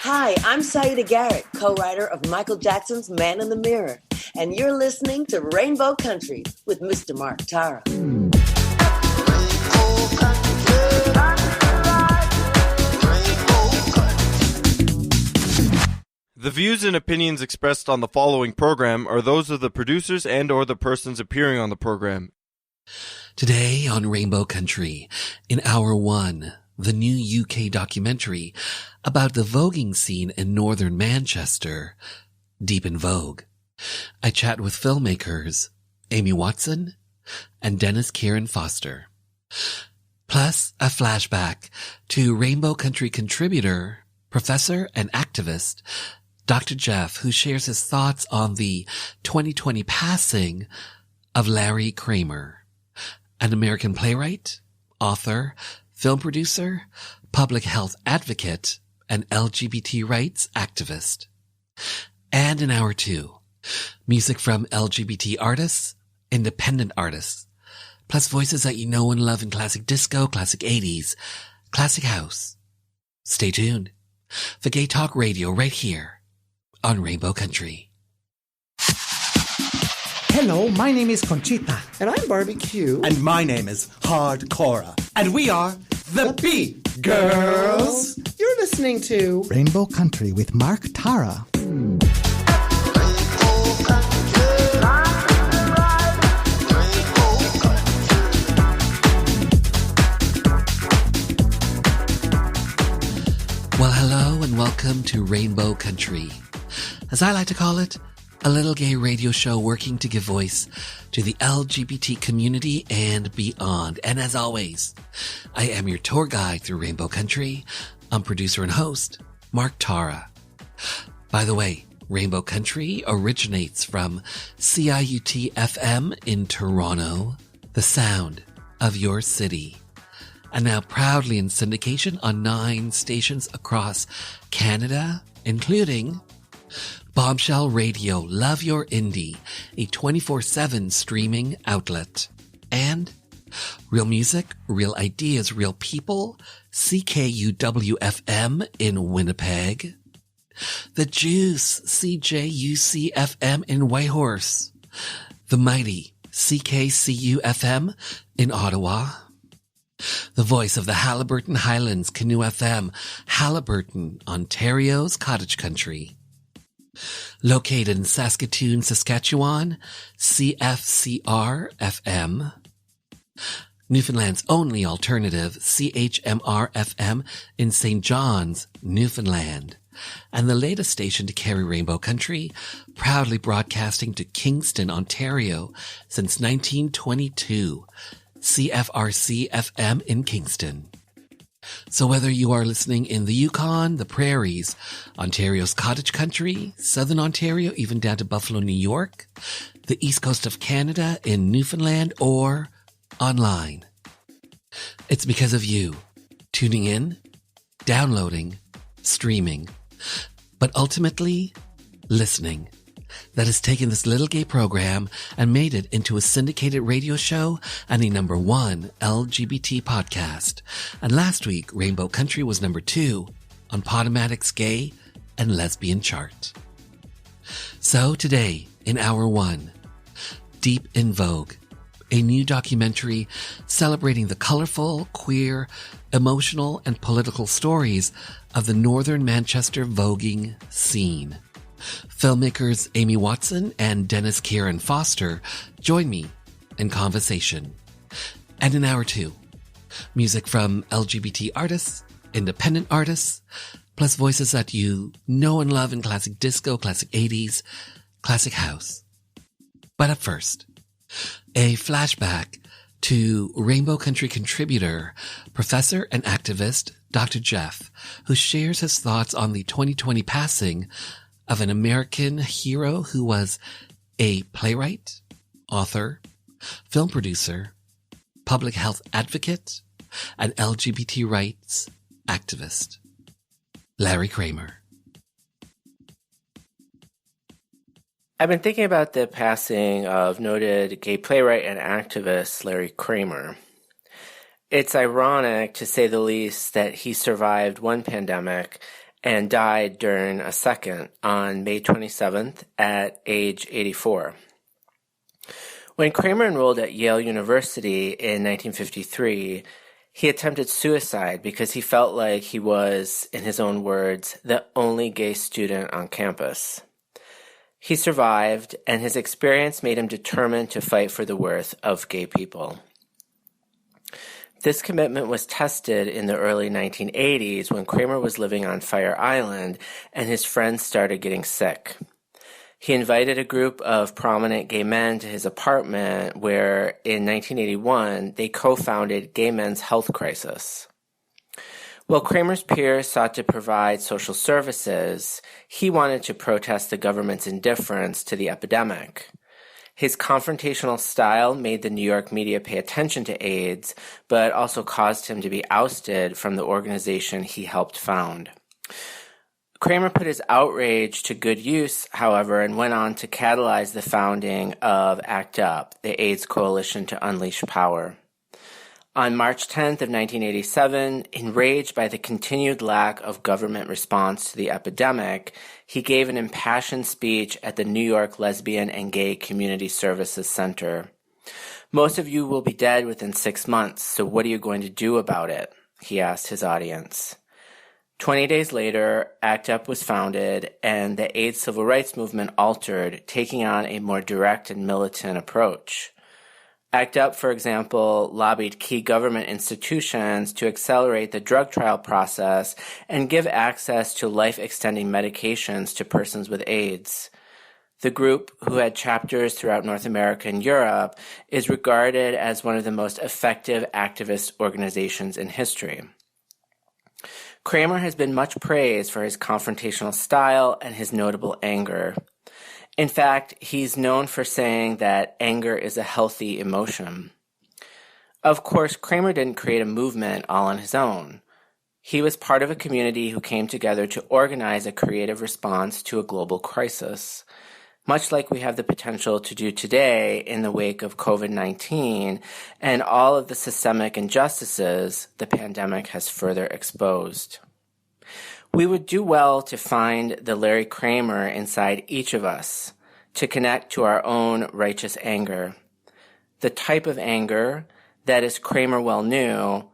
Hi, I'm Saida Garrett, co-writer of Michael Jackson's Man in the Mirror, and you're listening to Rainbow Country with Mr. Mark Tara. The views and opinions expressed on the following program are those of the producers and or the persons appearing on the program. Today on Rainbow Country, in Hour 1, the new UK documentary about the voguing scene in northern Manchester, Deep in Vogue. I chat with filmmakers Amy Watson and Dennis Kieran Foster. Plus, a flashback to Rainbow Country contributor, professor and activist, Dr. Jeff, who shares his thoughts on the 2020 passing of Larry Kramer, an American playwright, author, film producer, public health advocate, and LGBT rights activist. And in Hour 2, music from LGBT artists, independent artists, plus voices that you know and love in classic disco, classic 80s, classic house. Stay tuned for Gay Talk Radio right here on Rainbow Country. Hello, my name is Conchita. And I'm Barbecue. And my name is Hardcora. And we are the Beat Girls. You're listening to Rainbow Country with Mark Tara. Well, hello and welcome to Rainbow Country. As I like to call it, a little gay radio show working to give voice to the LGBT community and beyond. And as always, I am your tour guide through Rainbow Country. I'm producer and host, Mark Tara. By the way, Rainbow Country originates from CIUT-FM in Toronto, the sound of your city. And now proudly in syndication on 9 stations across Canada, including Bombshell Radio, Love Your Indie, a 24/7 streaming outlet. And Real Music, Real Ideas, Real People, CKUW-FM in Winnipeg. The Juice, CJUC-FM in Whitehorse. The Mighty, CKCU-FM in Ottawa. The voice of the Haliburton Highlands, Canoe FM, Haliburton, Ontario's cottage country. Located in Saskatoon, Saskatchewan, CFCR-FM. Newfoundland's only alternative, CHMR-FM in St. John's, Newfoundland. And the latest station to carry Rainbow Country, proudly broadcasting to Kingston, Ontario since 1922, CFRC-FM in Kingston. So whether you are listening in the Yukon, the Prairies, Ontario's cottage country, Southern Ontario, even down to Buffalo, New York, the East Coast of Canada, in Newfoundland, or online, it's because of you tuning in, downloading, streaming, but ultimately listening that has taken this little gay program and made it into a syndicated radio show and a #1 LGBT podcast. And last week, Rainbow Country was #2 on Podomatic's gay and lesbian chart. So today, in Hour 1, Deep in Vogue, a new documentary celebrating the colorful, queer, emotional, and political stories of the northern Manchester voguing scene. Filmmakers Amy Watson and Dennis Kieran Foster join me in conversation. And in Hour 2, music from LGBT artists, independent artists, plus voices that you know and love in classic disco, classic 80s, classic house. But up first, a flashback to Rainbow Country contributor, professor and activist Dr. Jeff, who shares his thoughts on the 2020 passing of an American hero who was a playwright, author, film producer, public health advocate, and LGBT rights activist, Larry Kramer. I've been thinking about the passing of noted gay playwright and activist Larry Kramer. It's ironic, to say the least, that he survived one pandemic and died during a second on May 27th at age 84. When Kramer enrolled at Yale University in 1953, he attempted suicide because he felt like he was, in his own words, the only gay student on campus. He survived, and his experience made him determined to fight for the worth of gay people. This commitment was tested in the early 1980s when Kramer was living on Fire Island and his friends started getting sick. He invited a group of prominent gay men to his apartment where, in 1981, they co-founded Gay Men's Health Crisis. While Kramer's peers sought to provide social services, he wanted to protest the government's indifference to the epidemic. His confrontational style made the New York media pay attention to AIDS, but also caused him to be ousted from the organization he helped found. Kramer put his outrage to good use, however, and went on to catalyze the founding of ACT UP, the AIDS Coalition to Unleash Power. On March 10th of 1987, enraged by the continued lack of government response to the epidemic, he gave an impassioned speech at the New York Lesbian and Gay Community Services Center. "Most of you will be dead within 6 months, so what are you going to do about it?" he asked his audience. 20 days later, ACT UP was founded, and the AIDS civil rights movement altered, taking on a more direct and militant approach. ACT UP, for example, lobbied key government institutions to accelerate the drug trial process and give access to life-extending medications to persons with AIDS. The group, who had chapters throughout North America and Europe, is regarded as one of the most effective activist organizations in history. Kramer has been much praised for his confrontational style and his notable anger. In fact, he's known for saying that anger is a healthy emotion. Of course, Kramer didn't create a movement all on his own. He was part of a community who came together to organize a creative response to a global crisis, much like we have the potential to do today in the wake of COVID-19 and all of the systemic injustices the pandemic has further exposed. We would do well to find the Larry Kramer inside each of us, to connect to our own righteous anger. The type of anger that, as Kramer well knew,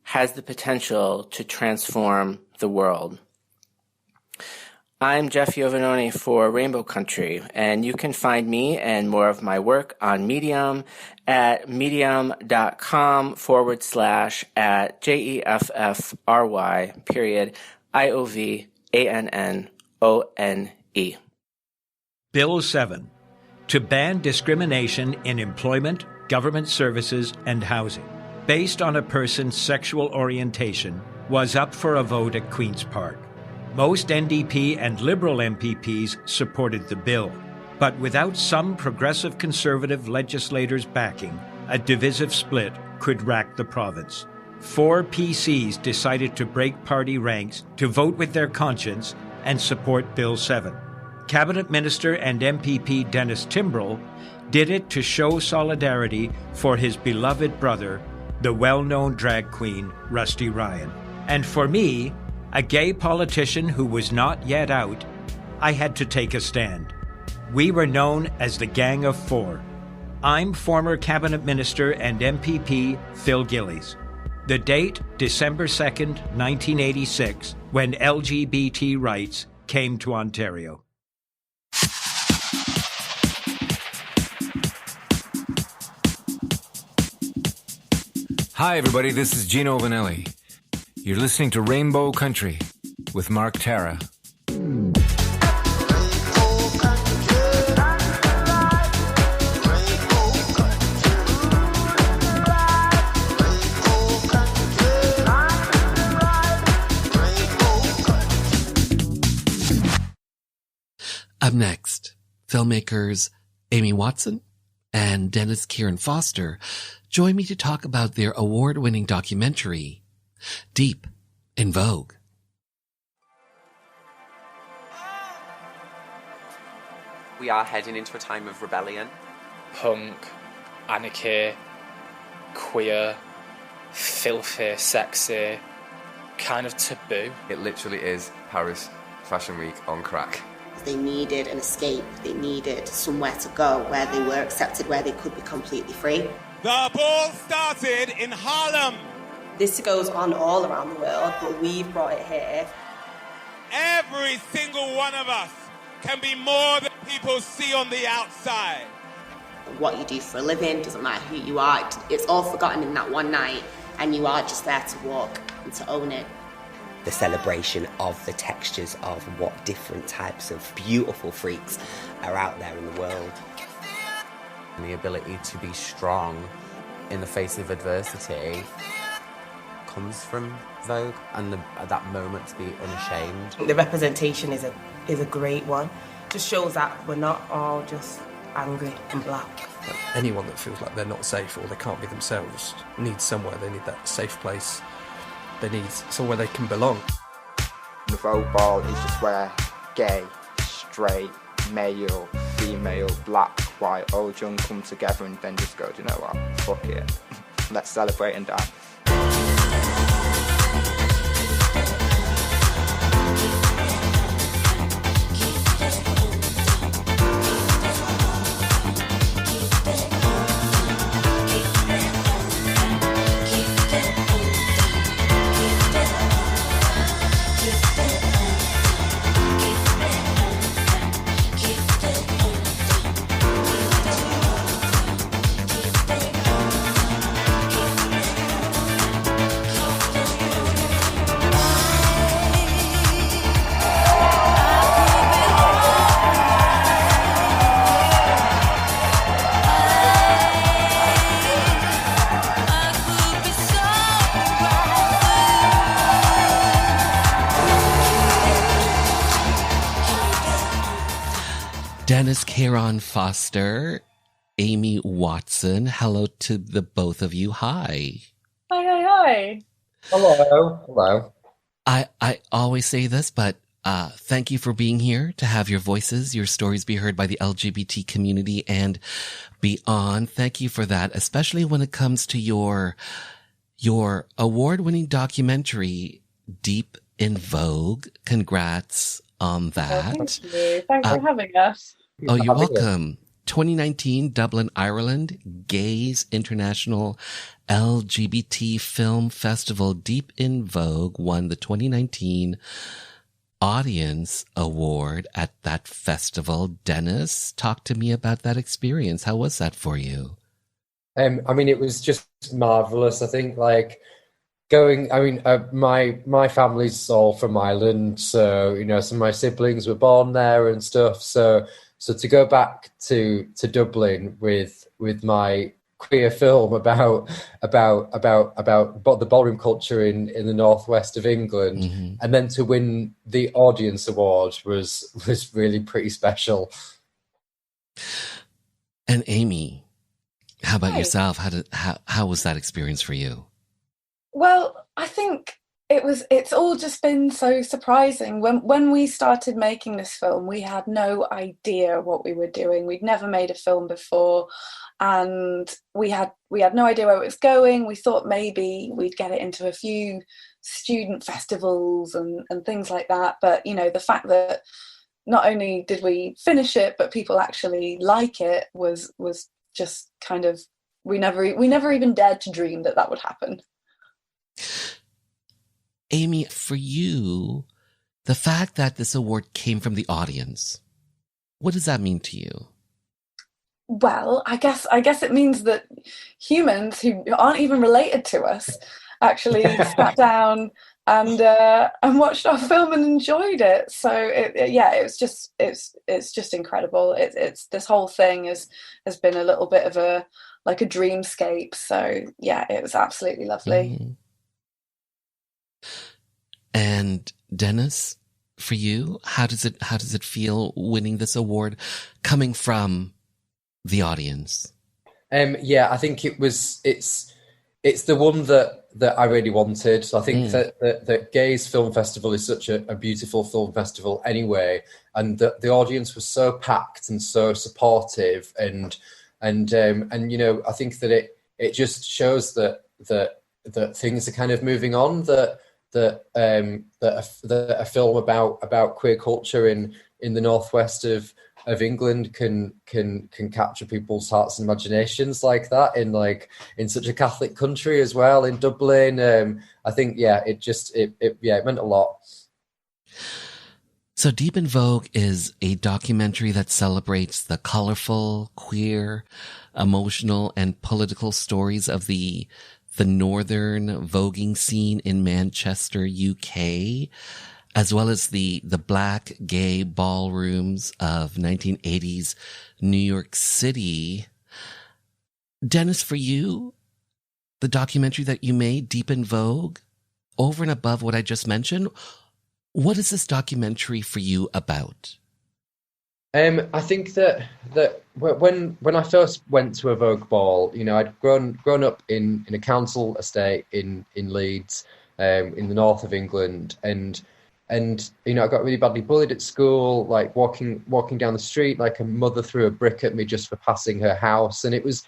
has the potential to transform the world. I'm Jeff Iovannone for Rainbow Country, and you can find me and more of my work on Medium at medium.com/@JEFFRY_IOVANNONE. Bill 7, to ban discrimination in employment, government services, and housing, based on a person's sexual orientation, was up for a vote at Queen's Park. Most NDP and Liberal MPPs supported the bill, but without some progressive Conservative legislators' backing, a divisive split could rack the province. 4 PCs decided to break party ranks to vote with their conscience and support Bill 7. Cabinet Minister and MPP Dennis Timbrell did it to show solidarity for his beloved brother, the well-known drag queen Rusty Ryan. And for me, a gay politician who was not yet out, I had to take a stand. We were known as the Gang of Four. I'm former Cabinet Minister and MPP Phil Gillies. The date, December 2nd, 1986, when LGBT rights came to Ontario. Hi, everybody. This is Gino Vanelli. You're listening to Rainbow Country with Mark Tara. Up next, filmmakers Amy Watson and Dennis Kieran Foster join me to talk about their award-winning documentary, Deep in Vogue. We are heading into a time of rebellion. Punk, anarchy, queer, filthy, sexy, kind of taboo. It literally is Paris Fashion Week on crack. They needed an escape. They needed somewhere to go where they were accepted, where they could be completely free. The ball started in Harlem. This goes on all around the world, but we've brought it here. Every single one of us can be more than people see on the outside. What you do for a living, doesn't matter who you are, it's all forgotten in that one night, and you are just there to walk and to own it. The celebration of the textures of what different types of beautiful freaks are out there in the world. And the ability to be strong in the face of adversity comes from Vogue, and at that moment to be unashamed. The representation is a great one. Just shows that we're not all just angry and black. Anyone that feels like they're not safe or they can't be themselves needs somewhere. They need that safe place. They need somewhere they can belong. The Vogue Ball is just where gay, straight, male, female, black, white, old, young come together and then just go, do you know what, fuck it, let's celebrate and dance. Dennis Caron Foster, Amy Watson, hello to the both of you. Hi. Hi. Hello. I always say this, but thank you for being here to have your voices, your stories be heard by the LGBT community and beyond. Thank you for that, especially when it comes to your award-winning documentary, Deep in Vogue. Congrats on that. Oh, thank you. Thanks for having us. Oh, you're welcome. 2019 Dublin, Ireland, Gays International LGBT Film Festival Deep in Vogue won the 2019 Audience Award at that festival. Dennis, talk to me about that experience. How was that for you? I mean, it was just marvelous. I think my family's all from Ireland, so, some of my siblings were born there and stuff. So to go back to Dublin with my queer film about the ballroom culture in the northwest of England, and then to win the Audience Award was really pretty special. And Amy, how about yourself? How was that experience for you? Well, I think it's all just been so surprising. When we started making this film, we had no idea what we were doing. We'd never made a film before, and we had no idea where it was going. We thought maybe we'd get it into a few student festivals and things like that. But, the fact that not only did we finish it, but people actually like it was just kind of, we never even dared to dream that would happen. Amy, for you, the fact that this award came from the audience, what does that mean to you? Well, I guess it means that humans who aren't even related to us actually sat down and watched our film and enjoyed it. So it's just incredible. It's this whole thing has been a little bit of a dreamscape. So yeah, it was absolutely lovely. Mm-hmm. And Dennis, for you, how does it feel winning this award coming from the audience? I think it's the one that I really wanted. I think that Gays Film Festival is such a beautiful film festival anyway, and the audience was so packed and so supportive, and I think that it just shows that things are kind of moving on, that that a film about queer culture in the northwest of England can capture people's hearts and imaginations like that in such a Catholic country as well, in Dublin. I think it meant a lot. So Deep in Vogue is a documentary that celebrates the colorful, queer, emotional, and political stories of the northern voguing scene in Manchester, UK, as well as the black gay ballrooms of 1980s New York City. Dennis, for you, the documentary that you made, Deep in Vogue, over and above what I just mentioned, what is this documentary for you about? I think that when I first went to a Vogue ball, I'd grown up in a council estate in Leeds, in the north of England, and I got really badly bullied at school, like walking down the street, like a mother threw a brick at me just for passing her house, and it was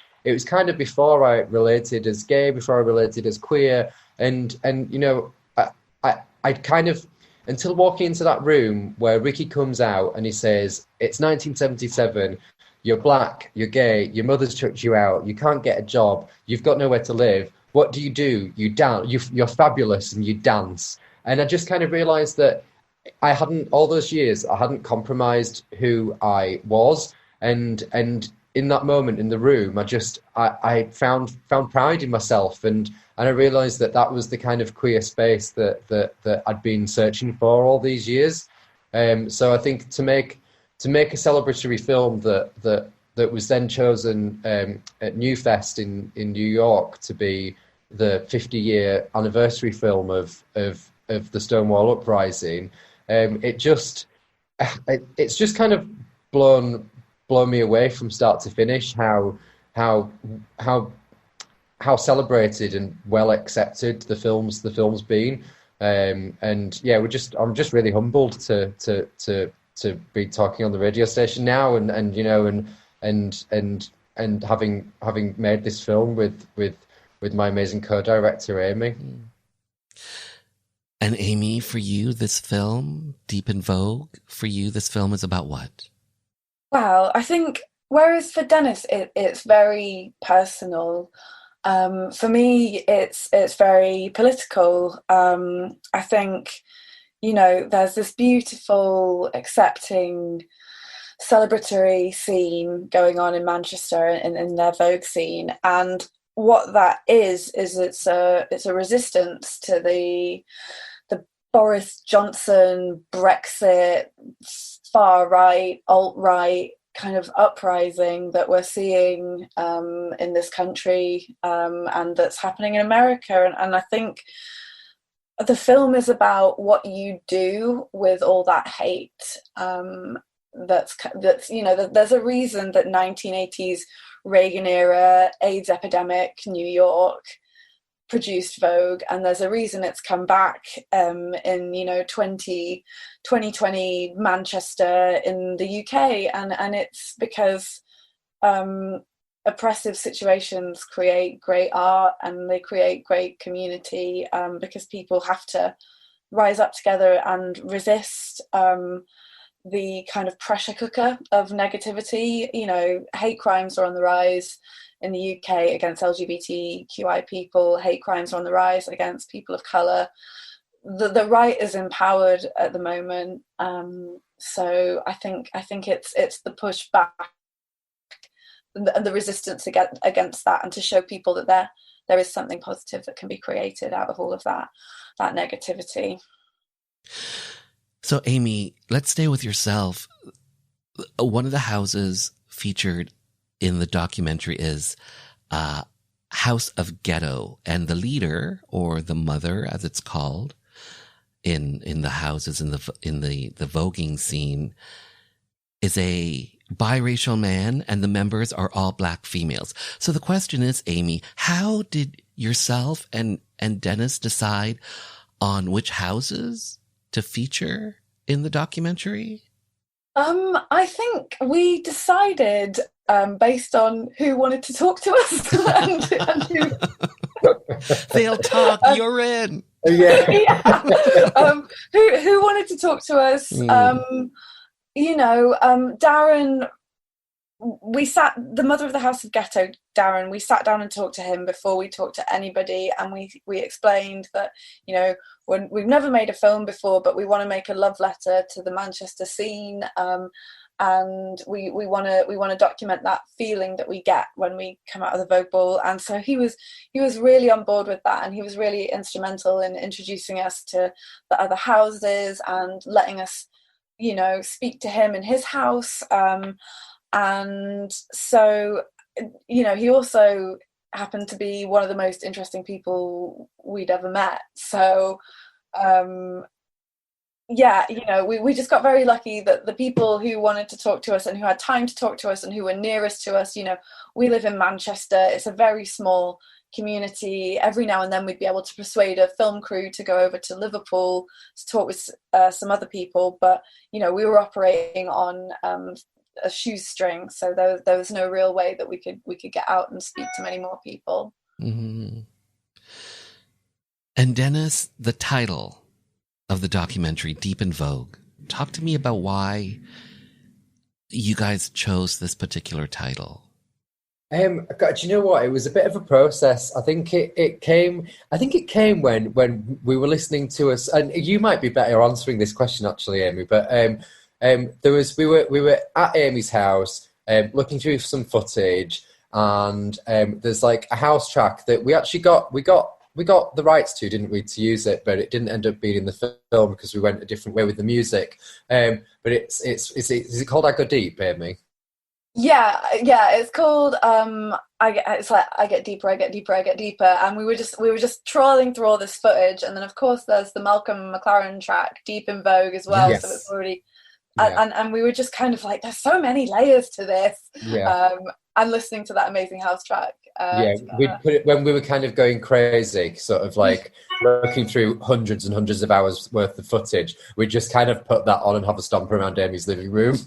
kind of before I related as gay, before I related as queer, and I kind of, until walking into that room where Ricky comes out and he says, it's 1977, you're black, you're gay, your mother's chucked you out, you can't get a job, you've got nowhere to live. What do? You dance, you're fabulous and you dance. And I just kind of realised that all those years, I hadn't compromised who I was. And in that moment in the room, I found pride in myself, and I realised that was the kind of queer space that I'd been searching for all these years. So I think to make a celebratory film that was then chosen at New Fest in New York to be the 50-year anniversary film of the Stonewall Uprising, it's just kind of blown me away from start to finish how celebrated and well accepted the film's been, and yeah, I'm just really humbled to be talking on the radio station now, and having made this film with my amazing co-director Amy. And Amy, for you, this film, Deep in Vogue, for you, this film is about what? Well, I think whereas for Dennis, it's very personal. For me, it's very political. I think, there's this beautiful, accepting, celebratory scene going on in Manchester in their Vogue scene, and what that is it's a resistance to the Boris Johnson, Brexit, far right, alt right kind of uprising that we're seeing in this country, and that's happening in America. And I think the film is about what you do with all that hate. That's there's a reason that 1980s Reagan era AIDS epidemic New York produced Vogue, and there's a reason it's come back in 2020 Manchester in the UK, and it's because oppressive situations create great art, and they create great community, because people have to rise up together and resist the kind of pressure cooker of negativity. Hate crimes are on the rise in the UK against LGBTQI people. Hate crimes are on the rise against people of colour. The right is empowered at the moment. So I think it's the push back and the resistance against that, and to show people that there is something positive that can be created out of all of that negativity. So Amy, let's stay with yourself. One of the houses featured in the documentary is House of Ghetto, and the leader, or the mother as it's called in the houses in the voguing scene, is a biracial man, and the members are all black females. So the question is, Amy, how did yourself and Dennis decide on which houses to feature in the documentary? I think we decided based on who wanted to talk to us and who... They'll talk, you're in. Yeah. Who wanted to talk to us. Darren, the mother of the House of Ghetto, Darren, we sat down and talked to him before we talked to anybody, and we explained that, when we've never made a film before, but we want to make a love letter to the Manchester scene, and we want to document that feeling that we get when we come out of the Vogue ball. And so he was really on board with that, and he was really instrumental in introducing us to the other houses and letting us, speak to him in his house. And so, he also happened to be one of the most interesting people we'd ever met. So, we just got very lucky that the people who wanted to talk to us and who had time to talk to us and who were nearest to us, we live in Manchester. It's a very small community. Every now and then we'd be able to persuade a film crew to go over to Liverpool to talk with some other people. But, we were operating on a shoestring, so there was no real way that we could get out and speak to many more people. Mm-hmm. And Dennis, the title of the documentary, Deep in Vogue. Talk to me about why you guys chose this particular title. Do you know what? It was a bit of a process. I think it came when we were listening to us, and you might be better answering this question actually, Amy, but we were at Amy's house looking through some footage, and there's like a house track that we actually got the rights to, didn't we, to use it, but it didn't end up being in the film because we went a different way with the music. But is it called I Go Deep, Amy? Yeah, it's called I Get Deeper, I Get Deeper, I Get Deeper, and we were just trawling through all this footage, and then of course there's the Malcolm McLaren track Deep in Vogue as well. Yes. So it's already and we were just kind of like, there's so many layers to this. And listening to that amazing house track. We put it when we were kind of going crazy, sort of like working through hundreds and hundreds of hours worth of footage. We just kind of put that on and have a stomp around Amy's living room.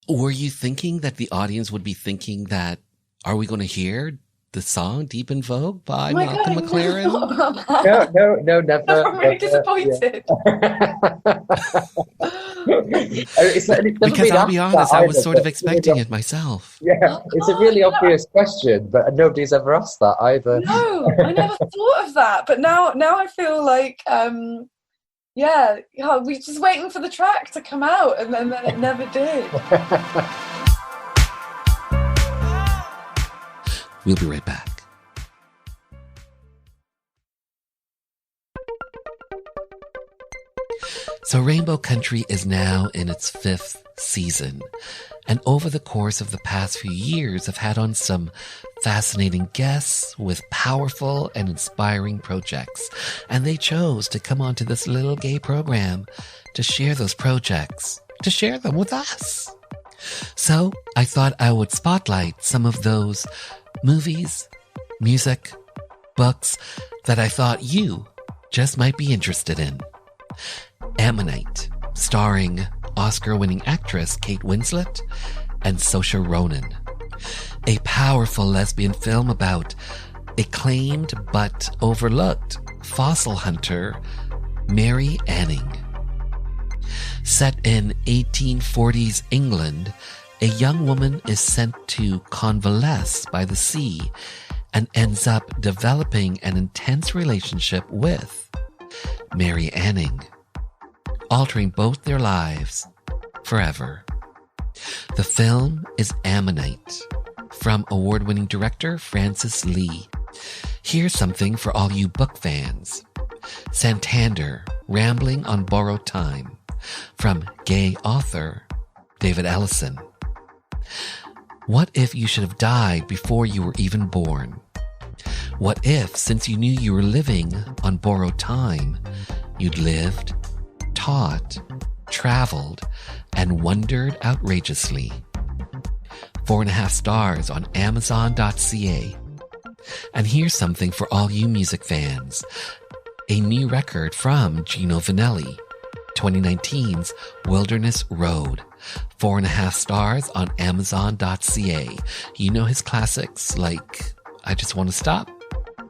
Were you thinking that the audience would be thinking that, are we going to hear the song Deep in Vogue by Malcolm McLaren? No, never. I'm really disappointed. Because I'll be honest, I was sort of expecting it myself. Yeah, it's a really obvious question, but nobody's ever asked that either. No, I never thought of that. But now I feel like, we're just waiting for the track to come out, and then it never did. We'll be right back. So Rainbow Country is now in its 5th season, and over the course of the past few years I've had on some fascinating guests with powerful and inspiring projects, and they chose to come onto this little gay program to share those projects, to share them with us. So I thought I would spotlight some of those movies, music, books that I thought you just might be interested in. Ammonite, starring Oscar-winning actress Kate Winslet and Saoirse Ronan. A powerful lesbian film about acclaimed but overlooked fossil hunter Mary Anning. Set in 1840s England, a young woman is sent to convalesce by the sea and ends up developing an intense relationship with Mary Anning, altering both their lives forever. The film is Ammonite, from award-winning director Francis Lee. Here's something for all you book fans. Santander, Rambling on Borrowed Time, from gay author David Ellison. What if you should have died before you were even born? What if, since you knew you were living on borrowed time, you'd lived, taught, traveled, and wondered outrageously? 4.5 stars on Amazon.ca. And here's something for all you music fans. A new record from Gino Vanelli, 2019's Wilderness Road. 4.5 stars on Amazon.ca. You know his classics like I Just Want to Stop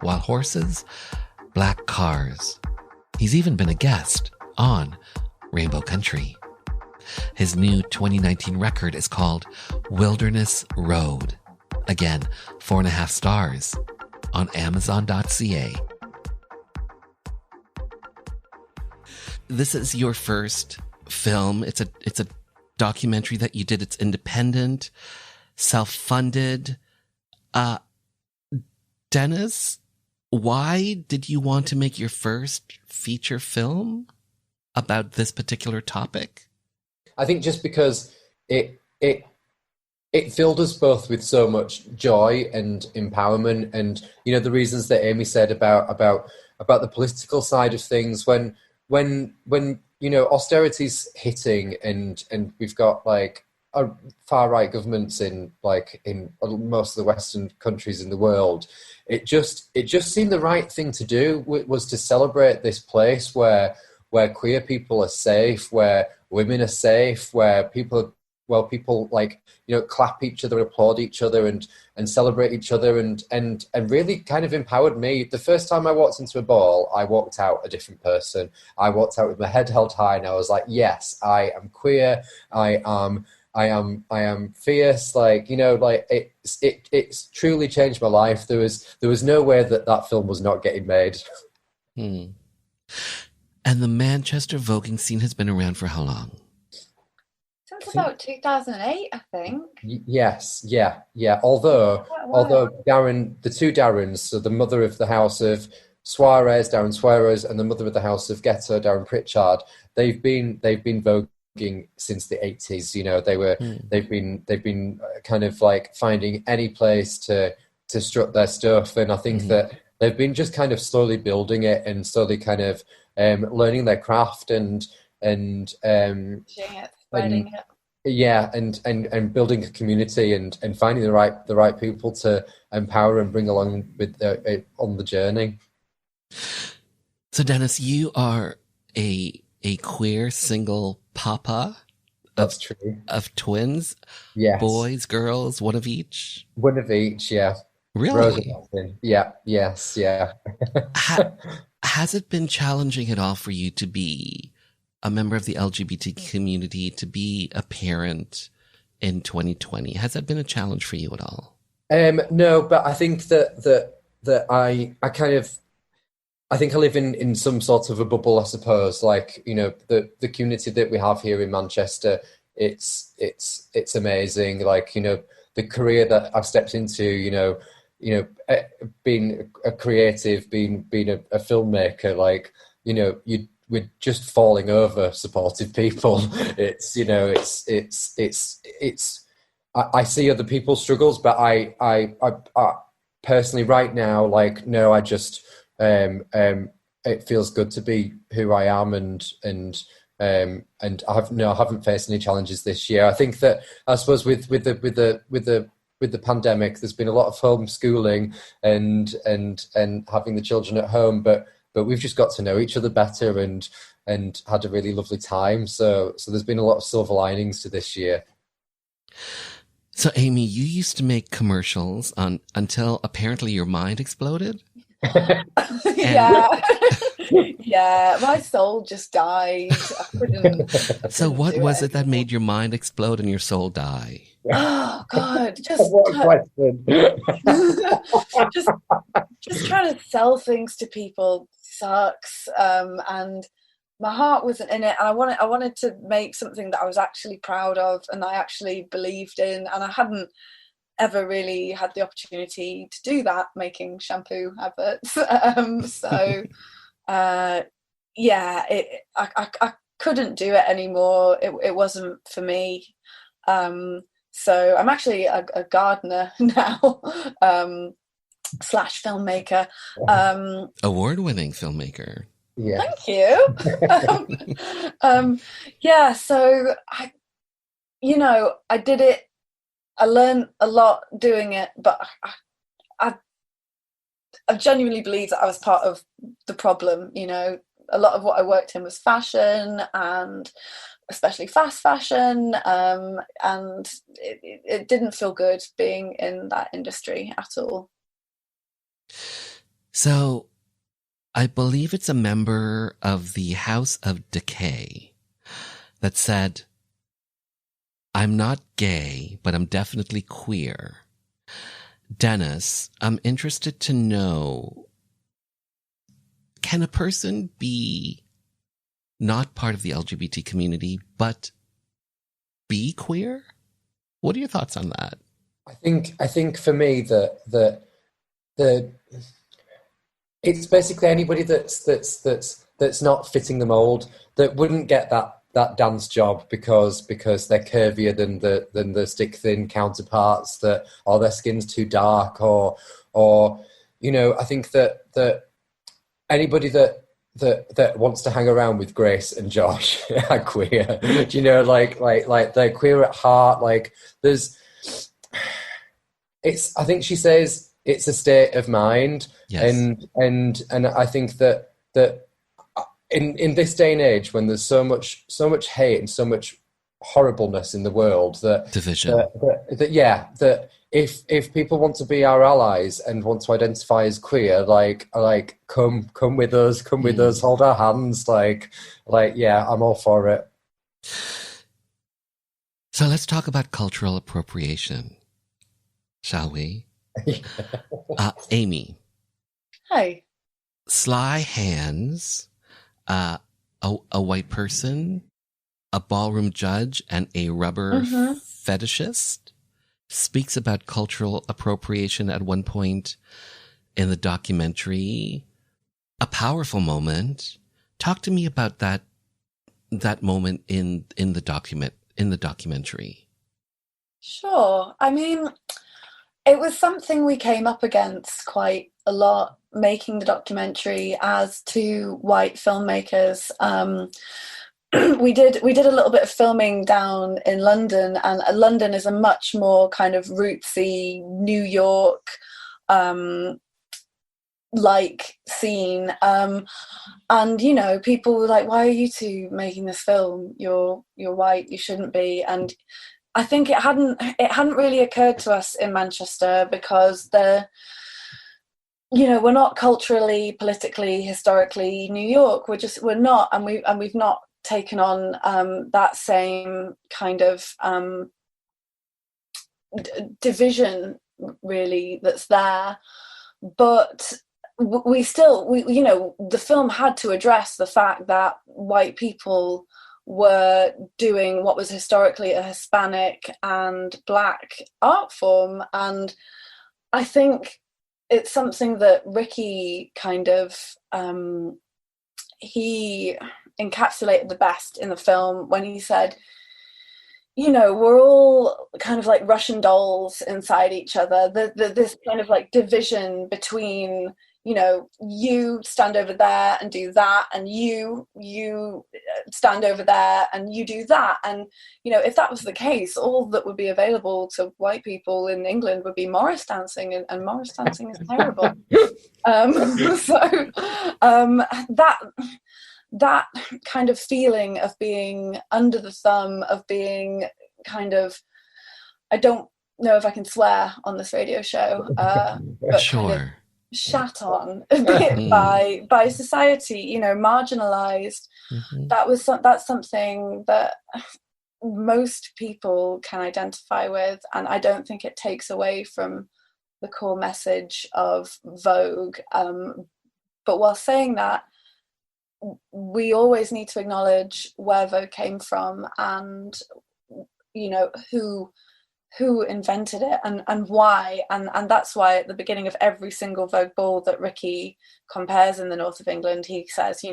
Wild Horses, Black Cars. He's even been a guest on Rainbow Country. His new 2019 record is called Wilderness Road. Again, 4.5 stars on Amazon.ca. This is your first film. It's a documentary that you did. It's independent, self-funded. Dennis, why did you want to make your first feature film about this particular topic? I think just because it filled us both with so much joy and empowerment, and the reasons that Amy said about the political side of things when austerity's hitting and we've got like a far right governments in most of the Western countries in the world. It just seemed the right thing to do was to celebrate this place where queer people are safe, where women are safe, where people clap each other, applaud each other, and celebrate each other, and really kind of empowered me. The first time I walked into a ball, I walked out a different person. I walked out with my head held high, and I was like, yes, I am queer. I am fierce. It's truly changed my life. There was no way that film was not getting made. And the Manchester voguing scene has been around for how long? Since about 2008, I think. Yes, yeah. Although Darren, the two Darrens, so the mother of the house of Suarez, Darren Suarez, and the mother of the house of Ghetto, Darren Pritchard, they've been voguing since the 80s. They've been kind of like finding any place to strut their stuff, and I think that they've been just kind of slowly building it and slowly kind of learning their craft and spreading it. Yeah, and building a community and finding the right people to empower and bring along with on the journey. So Dennis, you are a queer single papa. That's true. Of twins. Yes. Boys, girls, one of each. One of each. Yeah. Really? Yeah. Yes. Yeah. Has it been challenging at all for you to be a member of the LGBT community, to be a parent in 2020? Has that been a challenge for you at all? No, but I think that I think I live in some sort of a bubble, I suppose. Like, the community that we have here in Manchester, it's amazing. Like, the career that I've stepped into, being a creative, being a filmmaker, like, we're just falling over supportive people. I see other people's struggles, but I personally right now, like, no, I just, it feels good to be who I am, and I haven't faced any challenges this year. I think that, I suppose with the pandemic, there's been a lot of homeschooling and having the children at home, but we've just got to know each other better and had a really lovely time. So there's been a lot of silver linings to this year. So Amy, you used to make commercials until apparently your mind exploded. Yeah. Yeah, my soul just died. I couldn't. So what was it that made your mind explode and your soul die? Oh God! Just trying to sell things to people sucks, and my heart wasn't in it. And I wanted to make something that I was actually proud of and I actually believed in, and I hadn't ever really had the opportunity to do that, making shampoo adverts. I couldn't do it anymore. It wasn't for me. So I'm actually a gardener now, / filmmaker. Award-winning filmmaker. Yeah. Thank you. So I did it. I learned a lot doing it, but I genuinely believe that I was part of the problem. A lot of what I worked in was fashion, and especially fast fashion, and it didn't feel good being in that industry at all. So I believe it's a member of the House of Decay that said, I'm not gay, but I'm definitely queer. Dennis, I'm interested to know, can a person be not part of the LGBT community, but be queer? What are your thoughts on that? I think for me that it's basically anybody that's not fitting the mold, that wouldn't get that dance job because they're curvier than the stick thin counterparts, or their skin's too dark, or I think that anybody that wants to hang around with Grace and Josh are queer. Do you know, like they're queer at heart. Like I think she says it's a state of mind. Yes. And I think that in this day and age, when there's so much hate and so much horribleness in the world, that division, that if people want to be our allies and want to identify as queer, like come with us, hold our hands, like I'm all for it. So let's talk about cultural appropriation, shall we? Amy. Hi. Sly Hands, a white person, a ballroom judge, and a rubber fetishist, speaks about cultural appropriation at one point in the documentary. A powerful moment. Talk to me about that moment in the documentary. Sure. I mean, it was something we came up against quite a lot making the documentary as two white filmmakers. We did a little bit of filming down in London, and London is a much more kind of rootsy New York like scene, and people were like, why are you two making this film? You're white, you shouldn't be. And I think it hadn't really occurred to us in Manchester, because we're not culturally, politically, historically New York. We're not, and we've not taken on that same kind of division really that's there. But we the film had to address the fact that white people were doing what was historically a Hispanic and Black art form. And I think it's something that Ricky kind of he encapsulated the best in the film when he said, we're all kind of like Russian dolls inside each other. This kind of like division between, you stand over there and do that, and you stand over there and you do that. And, if that was the case, all that would be available to white people in England would be Morris dancing, and Morris dancing is terrible. That kind of feeling of being under the thumb, of being kind of, I don't know if I can swear on this radio show, but sure. Kind of shat on a bit by society, marginalized. That's something that most people can identify with, and I don't think it takes away from the core message of Vogue. But while saying that, we always need to acknowledge where Vogue came from, and who invented it and why, and that's why at the beginning of every single Vogue ball that Ricky compares in the north of England, he says, the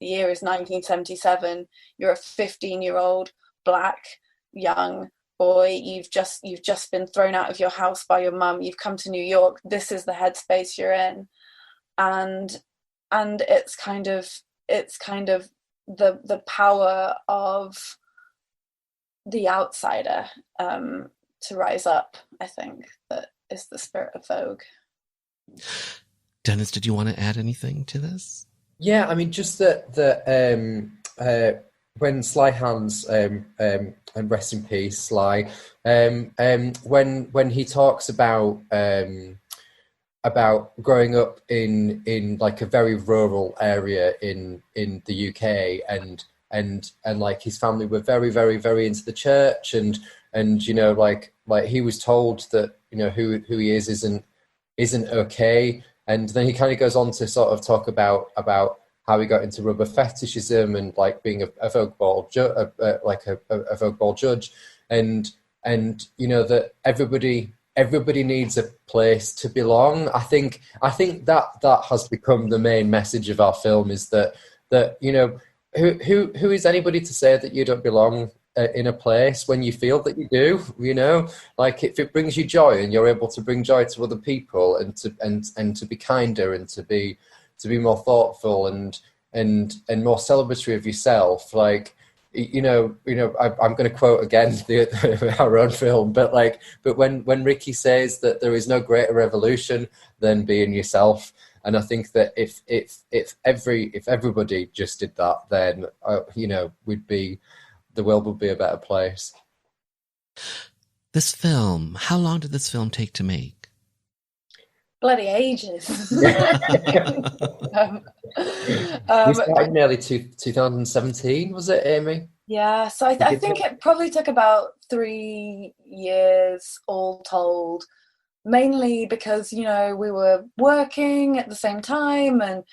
year is 1977, you're a 15-year-old Black young boy, you've just been thrown out of your house by your mum, you've come to New York, this is the headspace you're in. And it's kind of the power of the outsider to rise up, I think, that is the spirit of Vogue. Dennis, did you want to add anything to this? Yeah, I mean, just that when Sly Hands, and rest in peace, Sly, when he talks about growing up in like a very rural area in the UK, and like his family were very, very, very into the church, and you know, like he was told that, you know, who he is isn't okay, and then he kind of goes on to sort of talk about how he got into rubber fetishism and like being a Vogue ball a Vogue ball judge, and you know, that everybody needs a place to belong. I think that has become the main message of our film, is that you know, who is anybody to say that you don't belong in a place when you feel that you do, you know? Like, if it brings you joy and you're able to bring joy to other people, and to be kinder, and to be more thoughtful and more celebratory of yourself, like, you know, I'm going to quote again our own film, but when Ricky says that there is no greater revolution than being yourself, and I think that if everybody just did that, then you know, the world would be a better place. This film, how long did this film take to make? Bloody ages. We started in early 2017, was it, Amy? Yeah, so I think it probably took about 3 years all told, mainly because, you know, we were working at the same time, and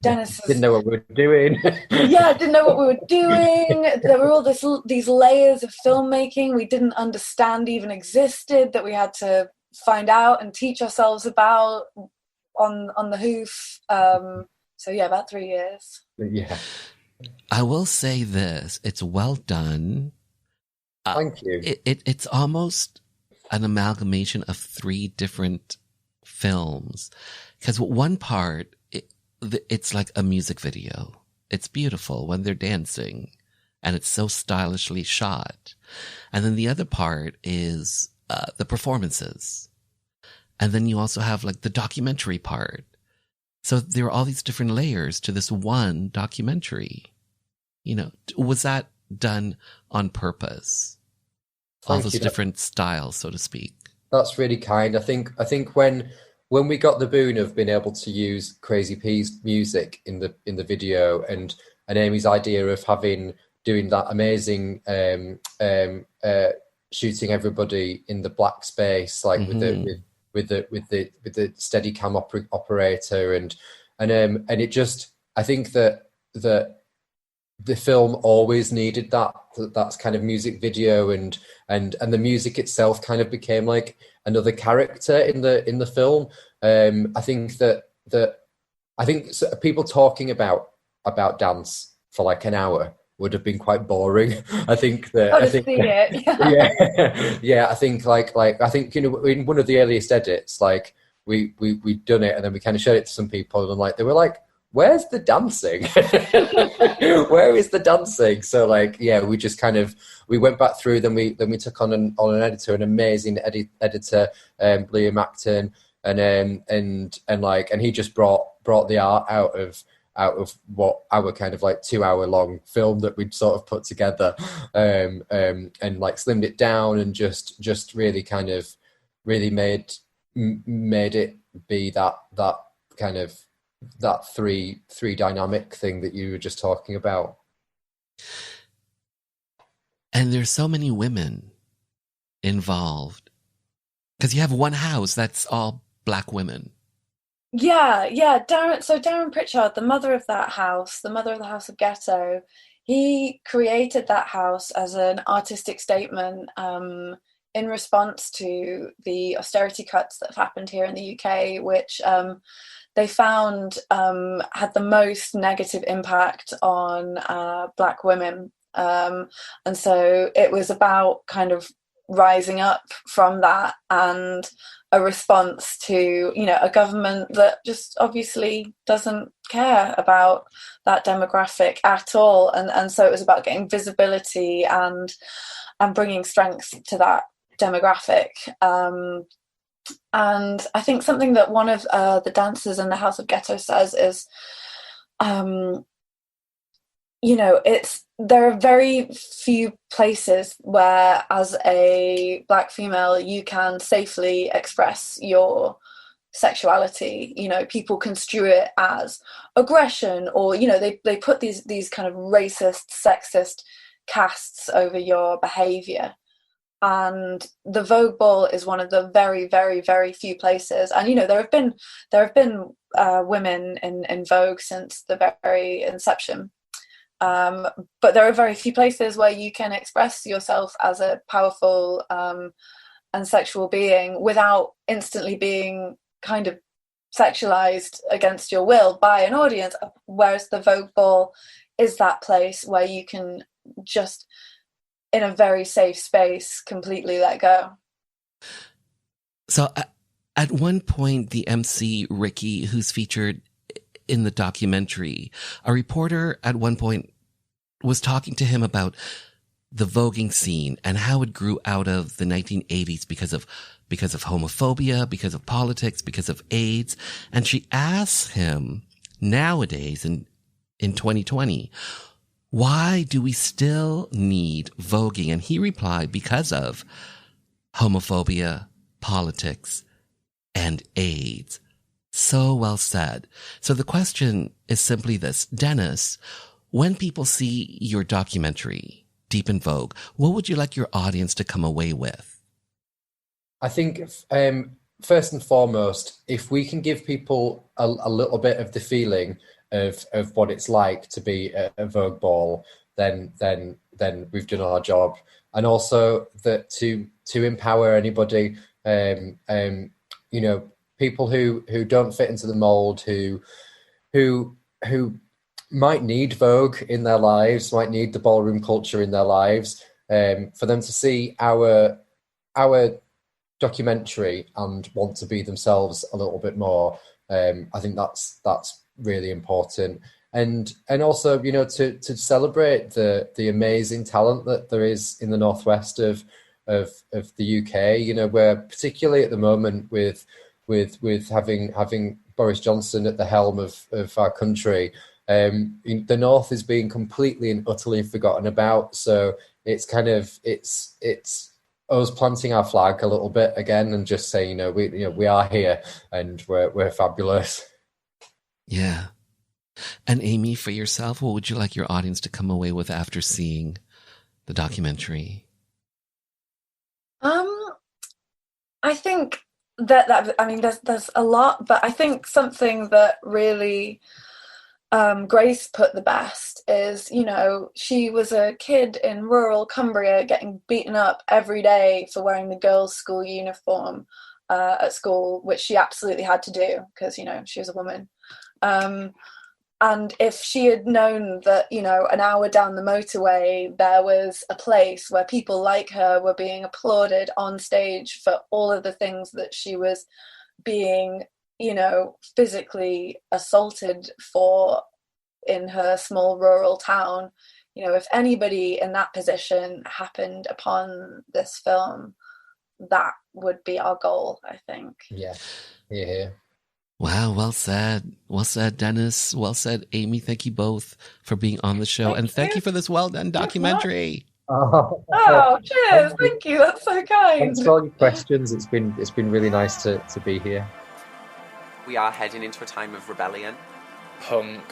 Dennis didn't know what we were doing. Didn't know what we were doing. There were all these layers of filmmaking we didn't understand even existed, that we had to find out and teach ourselves about on the hoof. So yeah, about 3 years. Yeah. I will say this, it's well done. Thank you. It's almost an amalgamation of 3 different films, because one part, it's like a music video. It's beautiful when they're dancing, and it's so stylishly shot. And then the other part is the performances. And then you also have like the documentary part. So there are all these different layers to this one documentary. You know, was that done on purpose? All those different styles, so to speak. That's really kind. I think when we got the boon of being able to use Crazy P's music in the video, and Amy's idea of doing that amazing shooting everybody in the black space, like with the steady cam operator, and it just, I think that the film always needed that's kind of music video, and the music itself kind of became like another character in the film. I think people talking about dance for like an hour would have been quite boring. I think you know, in one of the earliest edits, like we'd done it, and then we kind of showed it to some people, and like they were like, where's the dancing? Where is the dancing? So like, yeah, we just kind of, we went back through, then we took on an editor, an amazing editor, Liam Acton, and he just brought the art out of what our kind of like 2 hour long film that we'd sort of put together, and like slimmed it down, and just really kind of really made it be that kind of that three dynamic thing that you were just talking about. And there's so many women involved, because you have one house that's all black women. Yeah. Darren Pritchard, the mother of the House of Ghetto, he created that house as an artistic statement in response to the austerity cuts that have happened here in the UK, which they found had the most negative impact on black women. And so it was about kind of rising up from that, and a response to, you know, a government that just obviously doesn't care about that demographic at all. And so it was about getting visibility and bringing strength to that demographic. And I think something that one of the dancers in the House of Ghetto says is, you know, there are very few places where, as a black female, you can safely express your sexuality. You know, people construe it as aggression, or, you know, they put these kind of racist, sexist casts over your behavior. And the Vogue Ball is one of the very, very, very few places. And, you know, there have been women in Vogue since the very inception. But there are very few places where you can express yourself as a powerful and sexual being without instantly being kind of sexualized against your will by an audience. Whereas the Vogue Ball is that place where you can just, in a very safe space, completely let go. So at one point, the MC, Ricky, who's featured in the documentary, a reporter at one point was talking to him about the voguing scene and how it grew out of the 1980s because of homophobia, because of politics, because of AIDS. And she asks him nowadays in 2020, why do we still need voguing? And he replied, because of homophobia, politics, and AIDS. So well said. So the question is simply this. Dennis, when people see your documentary, Deep in Vogue, what would you like your audience to come away with? I think, first and foremost, if we can give people a little bit of the feeling of what it's like to be a Vogue Ball, then we've done our job. And also that to empower anybody, you know, people who don't fit into the mold, who might need Vogue in their lives, might need the ballroom culture in their lives, for them to see our documentary and want to be themselves a little bit more. I think that's really important. And also, you know, to celebrate the amazing talent that there is in the northwest of the UK. You know, where particularly at the moment with having Boris Johnson at the helm of our country, the north is being completely and utterly forgotten about. So it's kind of it's us planting our flag a little bit again and just saying, we are here and we're fabulous. Yeah. And Amy, for yourself, what would you like your audience to come away with after seeing the documentary? I think that I mean, there's a lot, but I think something that really Grace put the best is, you know, she was a kid in rural Cumbria getting beaten up every day for wearing the girls' school uniform at school, which she absolutely had to do because, you know, she was a woman. And if she had known that, you know, an hour down the motorway, there was a place where people like her were being applauded on stage for all of the things that she was being, you know, physically assaulted for in her small rural town, you know, if anybody in that position happened upon this film, that would be our goal, I think. Yeah. Yeah. Wow, well said. Well said, Dennis. Well said, Amy. Thank you both for being on the show. Thank you for this well done documentary. Oh, cheers. Thank you. That's so kind. Thanks for all your questions. It's been really nice to be here. We are heading into a time of rebellion. Punk,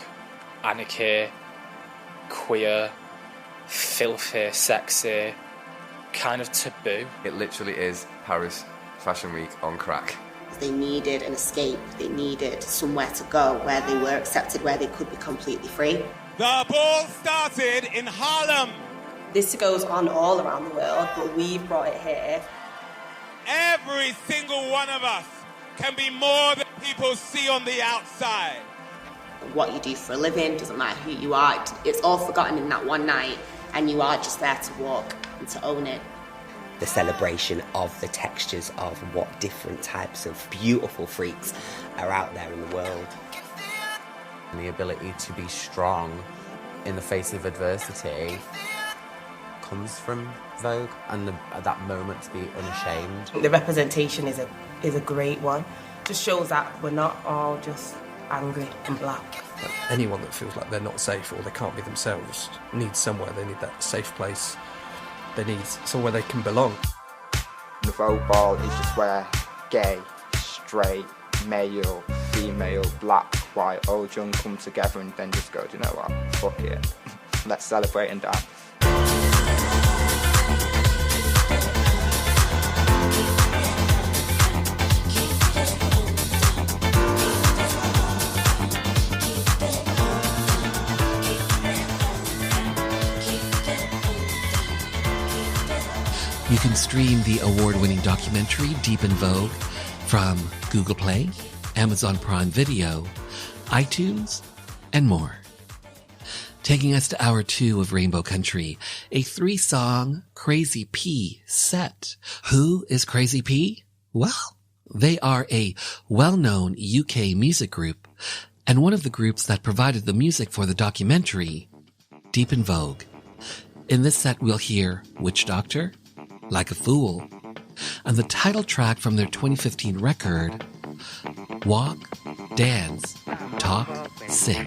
anarchy, queer, filthy, sexy, kind of taboo. It literally is Paris Fashion Week on crack. They needed an escape. They needed somewhere to go where they were accepted, where they could be completely free. The ball started in Harlem. This goes on all around the world, but we've brought it here. Every single one of us can be more than people see on the outside. What you do for a living, doesn't matter who you are, it's all forgotten in that one night, and you are just there to walk and to own it. The celebration of the textures of what different types of beautiful freaks are out there in the world. And the ability to be strong in the face of adversity comes from Vogue, and that moment to be unashamed. The representation is a great one. Just shows that we're not all just angry and black. Anyone that feels like they're not safe or they can't be themselves needs somewhere. They need that safe place. They need somewhere they can belong. The Vogue Ball is just where gay, straight, male, female, black, white, all young come together and then just go, do you know what, fuck it, let's celebrate and dance. You can stream the award-winning documentary Deep in Vogue from Google Play, Amazon Prime Video, iTunes, and more. Taking us to hour 2 of Rainbow Country, a 3-song Crazy P set. Who is Crazy P? Well, they are a well-known UK music group and one of the groups that provided the music for the documentary Deep in Vogue. In this set, we'll hear Witch Doctor, Like a Fool, and the title track from their 2015 record, Walk, Dance, Talk, Sing.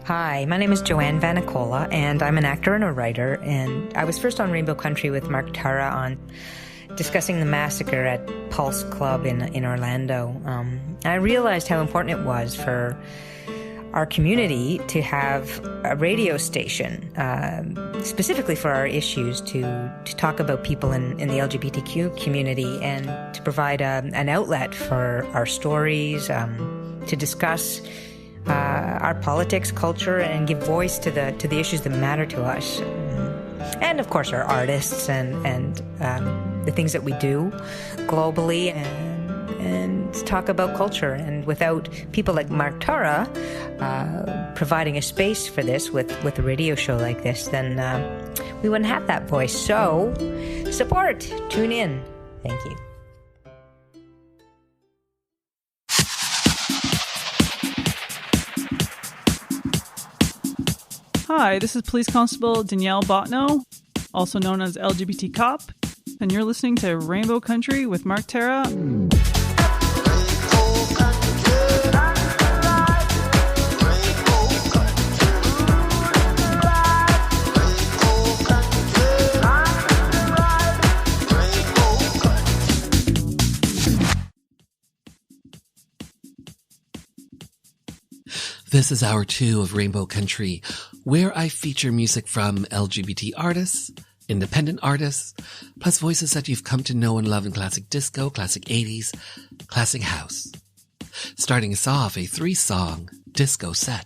Hi, my name is Joanne Vanicola, and I'm an actor and a writer, and I was first on Rainbow Country with Mark Tara on discussing the massacre at Pulse Club in Orlando. I realized how important it was for our community to have a radio station, specifically for our issues, to talk about people in the LGBTQ community and to provide an outlet for our stories, to discuss our politics, culture, and give voice to the issues that matter to us. And of course our artists and the things that we do globally and talk about culture. And without people like Mark Tara providing a space for this with a radio show like this, then we wouldn't have that voice. So support, tune in. Thank you. Hi, this is Police Constable Danielle Botno, also known as LGBT Cop, and you're listening to Rainbow Country with Mark Tara. This is hour 2 of Rainbow Country, where I feature music from LGBT artists, independent artists, plus voices that you've come to know and love in classic disco, classic 80s, classic house. Starting us off, a 3-song disco set.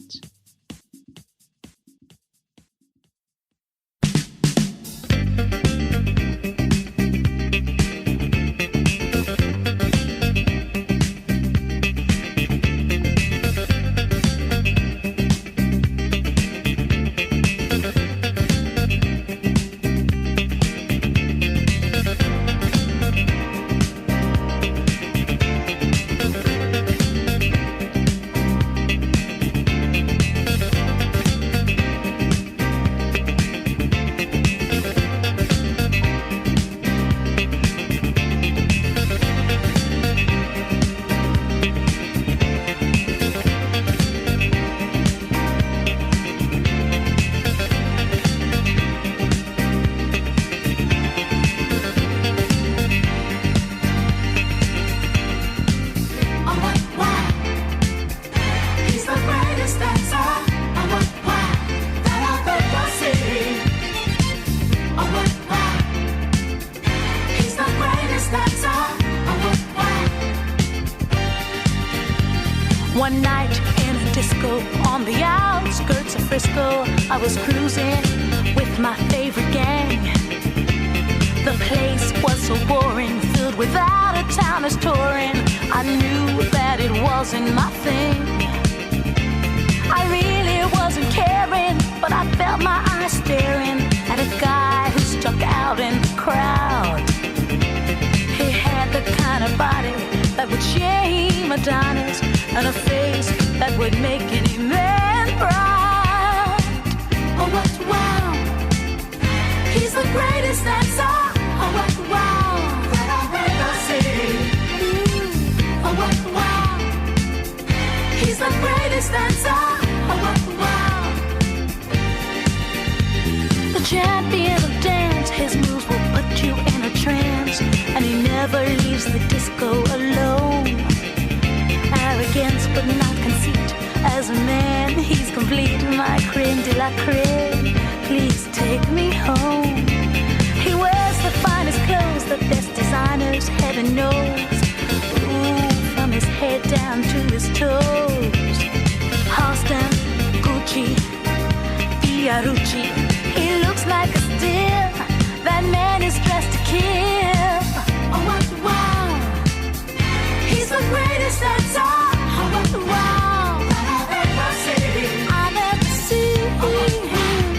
One night in a disco on the outskirts of Frisco, I was cruising with my favorite gang. The place was so boring, filled with out-of-towners touring. I knew that it wasn't my thing. I really wasn't caring, but I felt my eyes staring at a guy who stuck out in the crowd. He had the kind of body that would shame Adonis, and a face that would make any man proud. Oh, what wow! He's the greatest dancer. Oh, what wow! That I've ever seen. Oh, what wow! He's the greatest dancer. Oh, what wow! The champion of dance, his moves will put you in a trance, and he never leaves the disco alone. Arrogance but not conceit. As a man, he's complete. My creme de la creme. Please take me home. He wears the finest clothes, the best designers, heaven knows. Ooh, from his head down to his toes. Halston, Gucci, Fiorucci. He looks like a steal. That man is dressed to kill. Oh, what wow! He's the greatest dancer. Oh, what wow! I've ever seen. I've ever seen. Oh, what wow!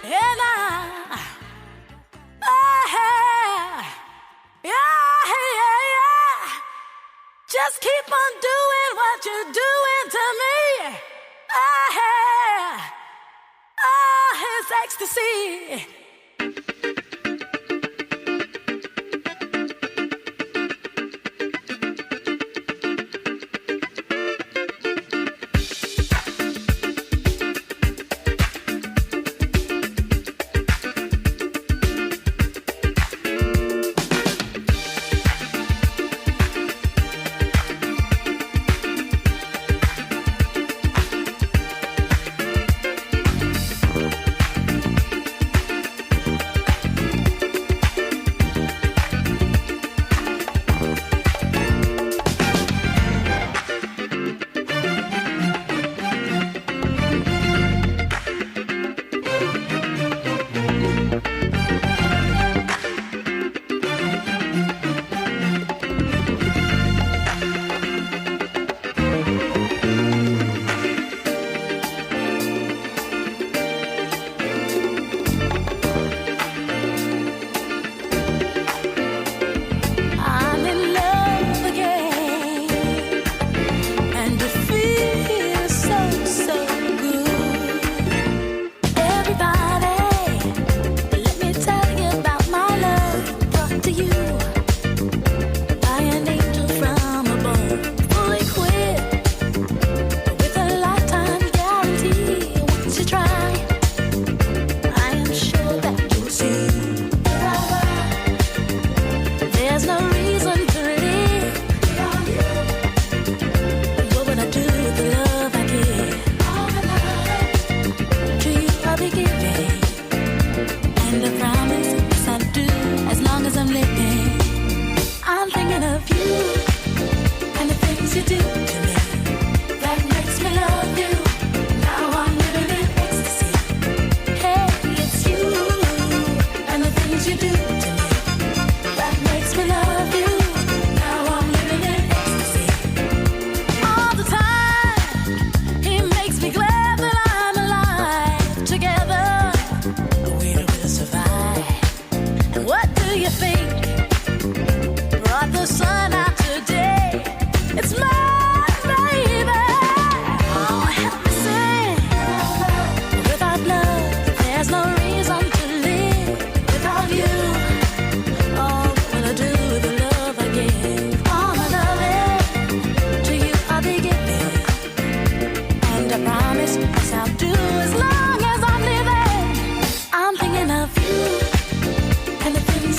And just keep on doing what you're doing to me. It's ecstasy.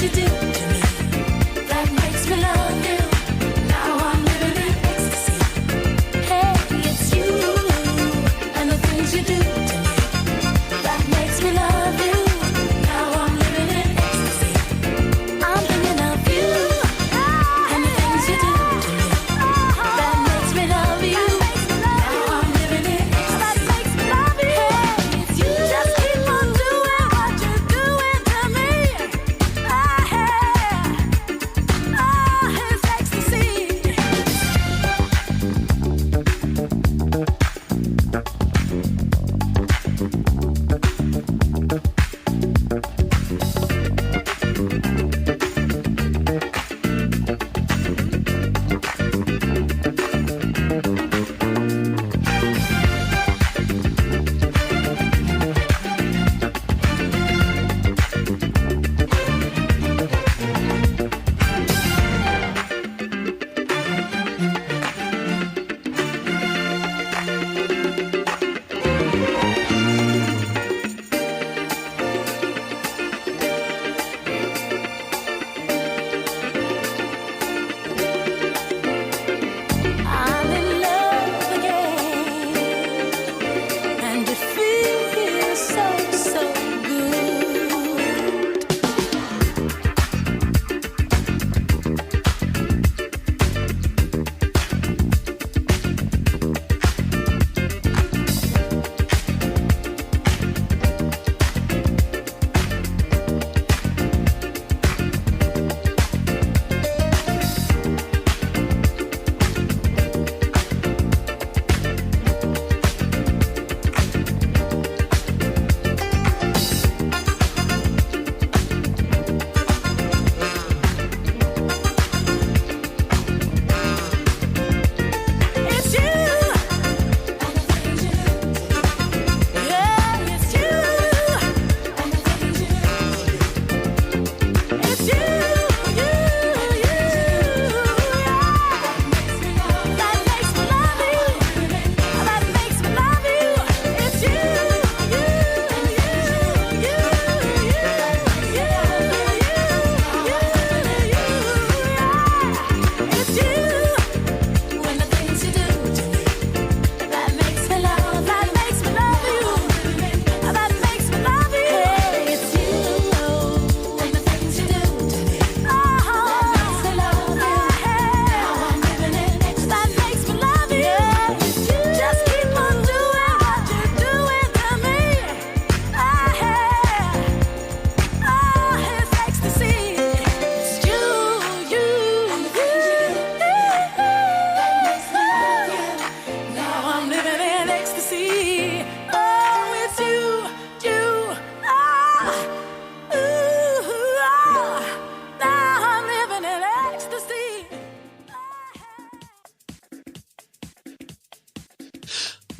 You do.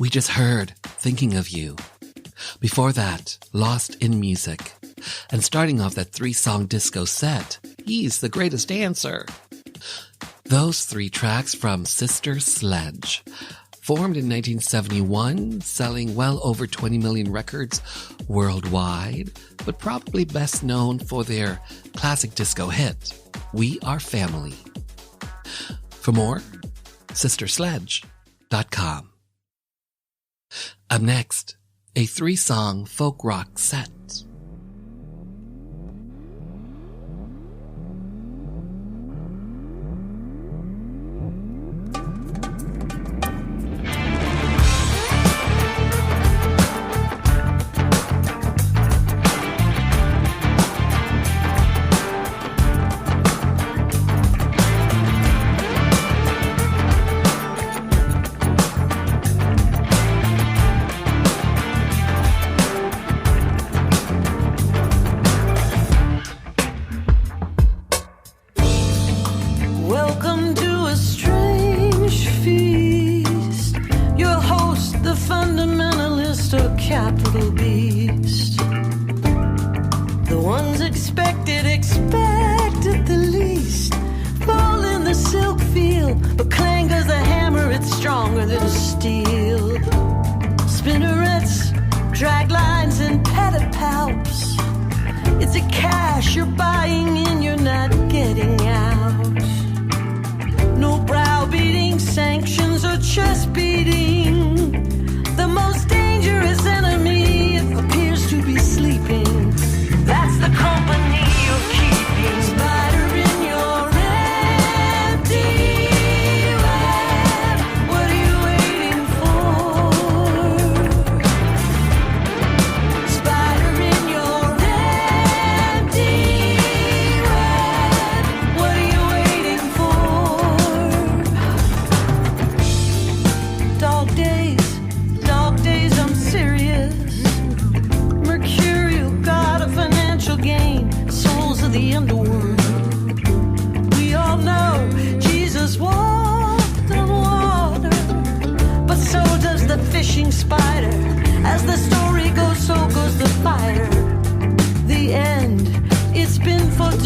We just heard Thinking of You. Before that, Lost in Music. And starting off that 3-song disco set, He's the Greatest Dancer. Those 3 tracks from Sister Sledge. Formed in 1971, selling well over 20 million records worldwide, but probably best known for their classic disco hit, We Are Family. For more, sistersledge.com. Up next, a 3-song folk rock set. For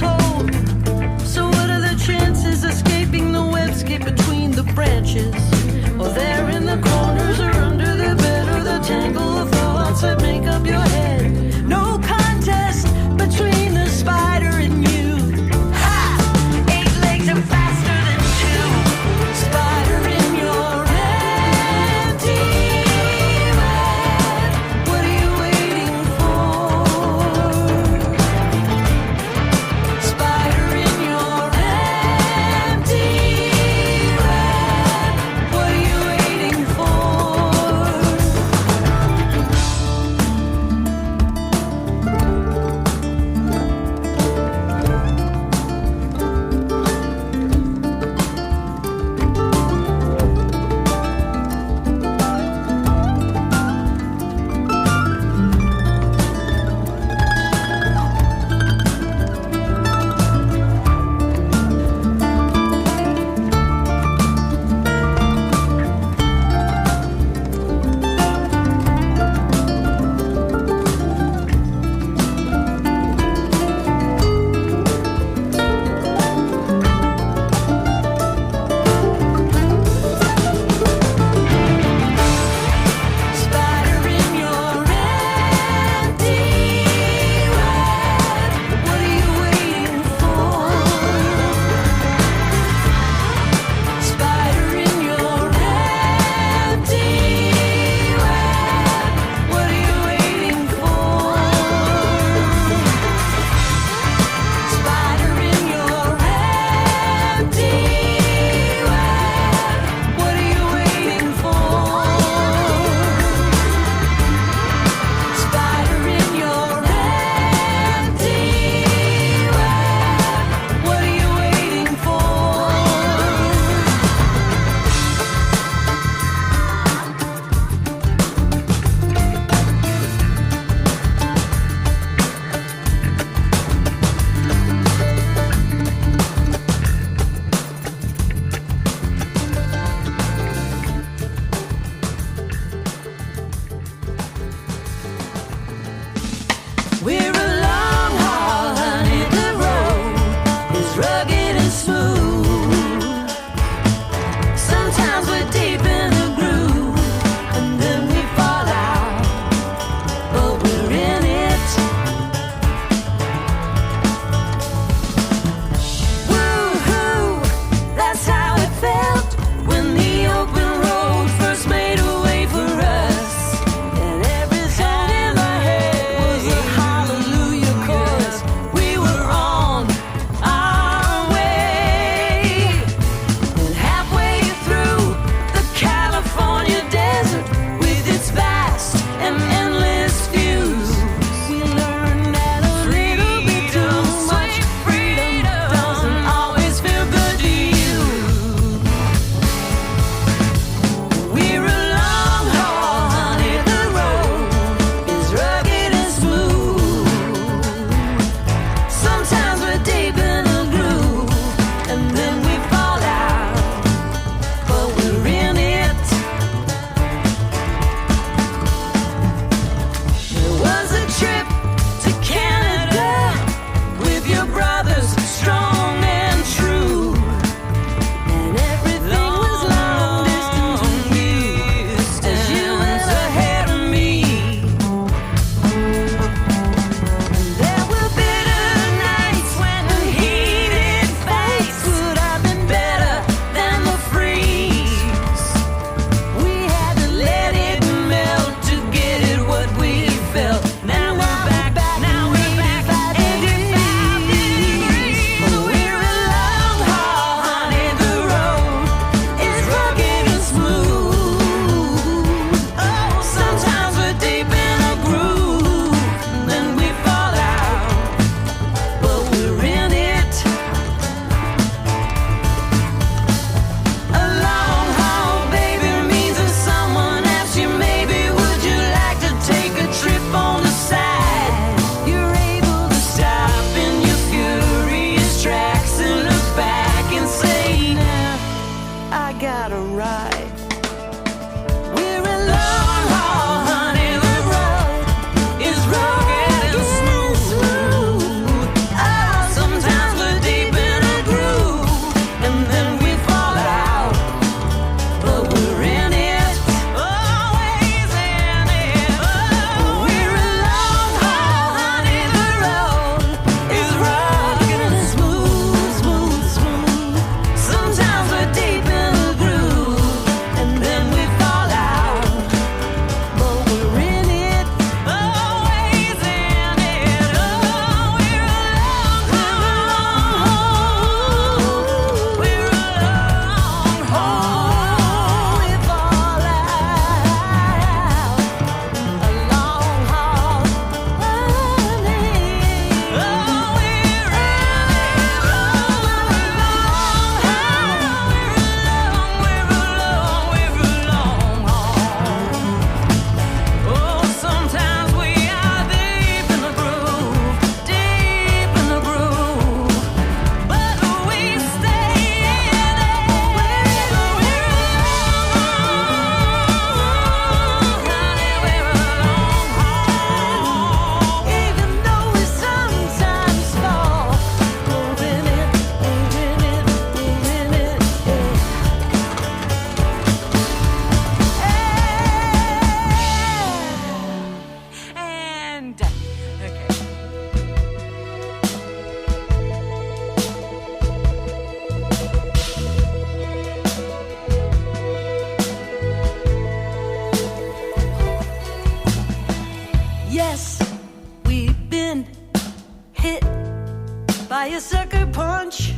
by a sucker punch,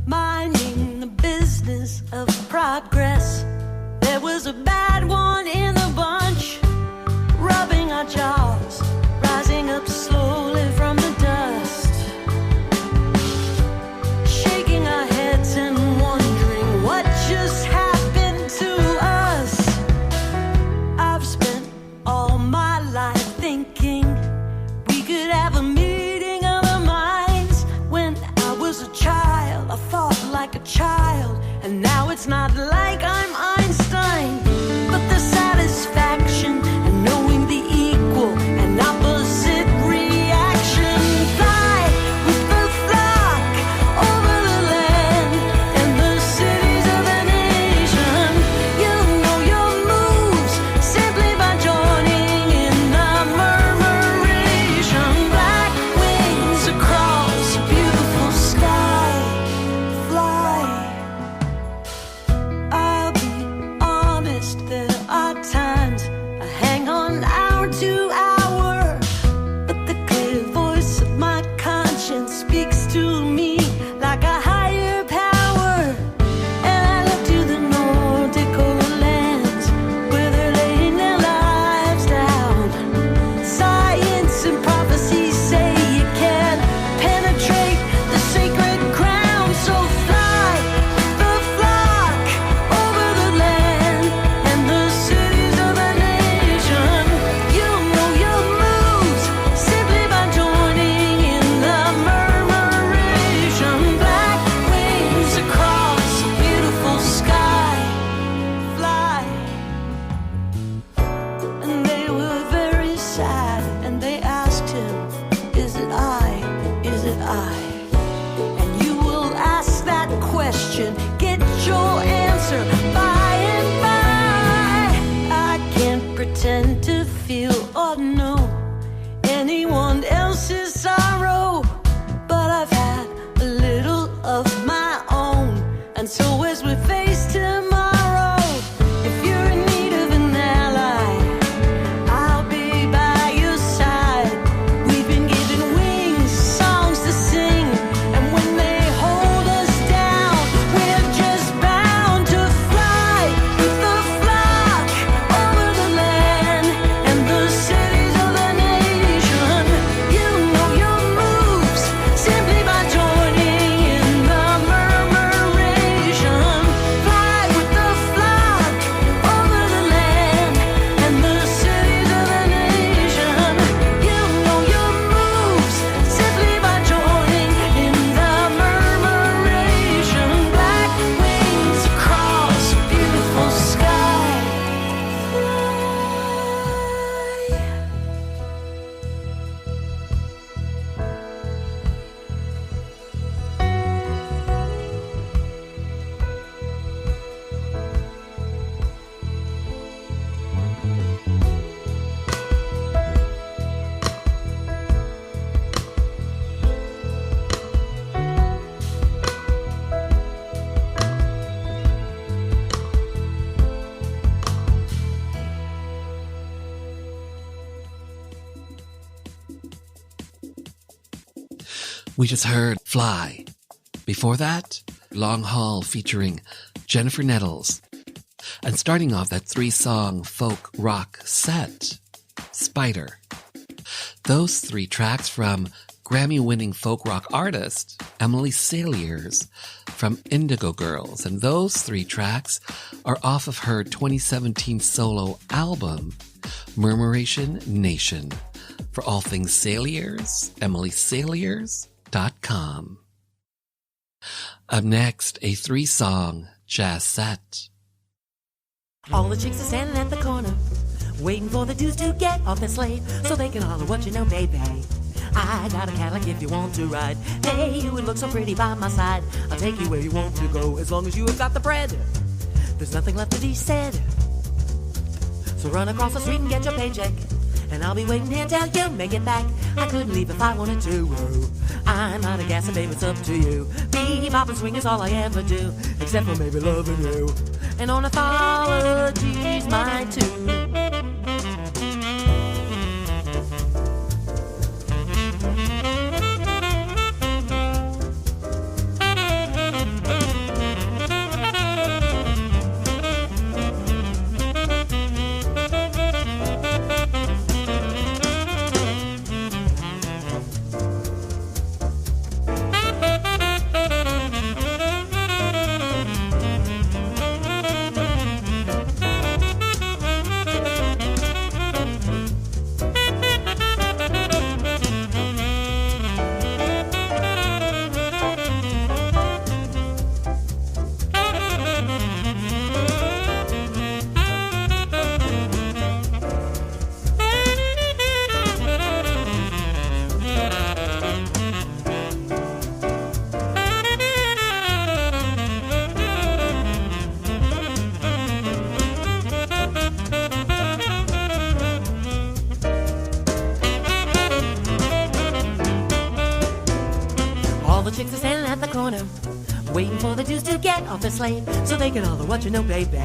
minding the business of progress. There was a bad one in the bunch, rubbing our jaws, rising up slowly from the dust, shaking our heads and wondering what just happened to us. I've spent all my life thinking we could have a meeting of the minds. When I was a child, I thought like a child, and now it's not like I'm Einstein, but the satisfaction and knowing the equal and opposite reaction. Fly with the flock over the land and the cities of the nation. You know your moves simply by joining in the murmuration. Black wings across a beautiful sky. Fly. I'll be honest, there are times I hang on hour to hour, but the clear voice of my conscience speaks to me like a higher power. And I look to the Nordic lands where they're laying their lives down. Science and prophecy say you can't penetrate the sacred ground. So fly the flock over the land and the cities of the nation. You know your moves simply by joining in the murmuration. Black wings across a beautiful sky. Fly. And they were very sad, and they asked him, is it I? Is it I? And you will ask that question, get your answer by and by. I can't pretend to feel or know anyone else's sorrow, but I've had a little of my own. And so as we face tomorrow, if you're in need of an ally, I'll be by your side. We've been given wings, songs to sing, and when they hold us down, we're just bound to fly with the flock over the land and the cities of the nation. You know your moves simply by joining in the murmuration. Fly with the flock over the land and the cities of the nation. You know your moves simply by joining in the murmuration. Black wings across a beautiful sky. We just heard Fly. Before that, Long Haul featuring Jennifer Nettles. And starting off that 3-song folk rock set, Spider. Those 3 tracks from Grammy-winning folk rock artist Emily Saliers from Indigo Girls. And those 3 tracks are off of her 2017 solo album, Murmuration Nation. For all things Saliers, EmilySaliers.com. Up next, a 3-song jazz set. All the chicks are standing at the corner, waiting for the dudes to get off their slate so they can holler what you know, baby. I got a Cadillac if you want to ride. Hey, you would look so pretty by my side. I'll take you where you want to go as long as you have got the bread. There's nothing left to be said. So run across the street and get your paycheck, and I'll be waiting here till you make it back. I couldn't leave if I wanted to. I'm out of gas and baby, it's up to you. Bebop and swing is all I ever do, except for maybe loving you. And ornithology's my tune. the chicks are standing at the corner, waiting for the dudes to get off the sleigh, so they can holler what you know, baby.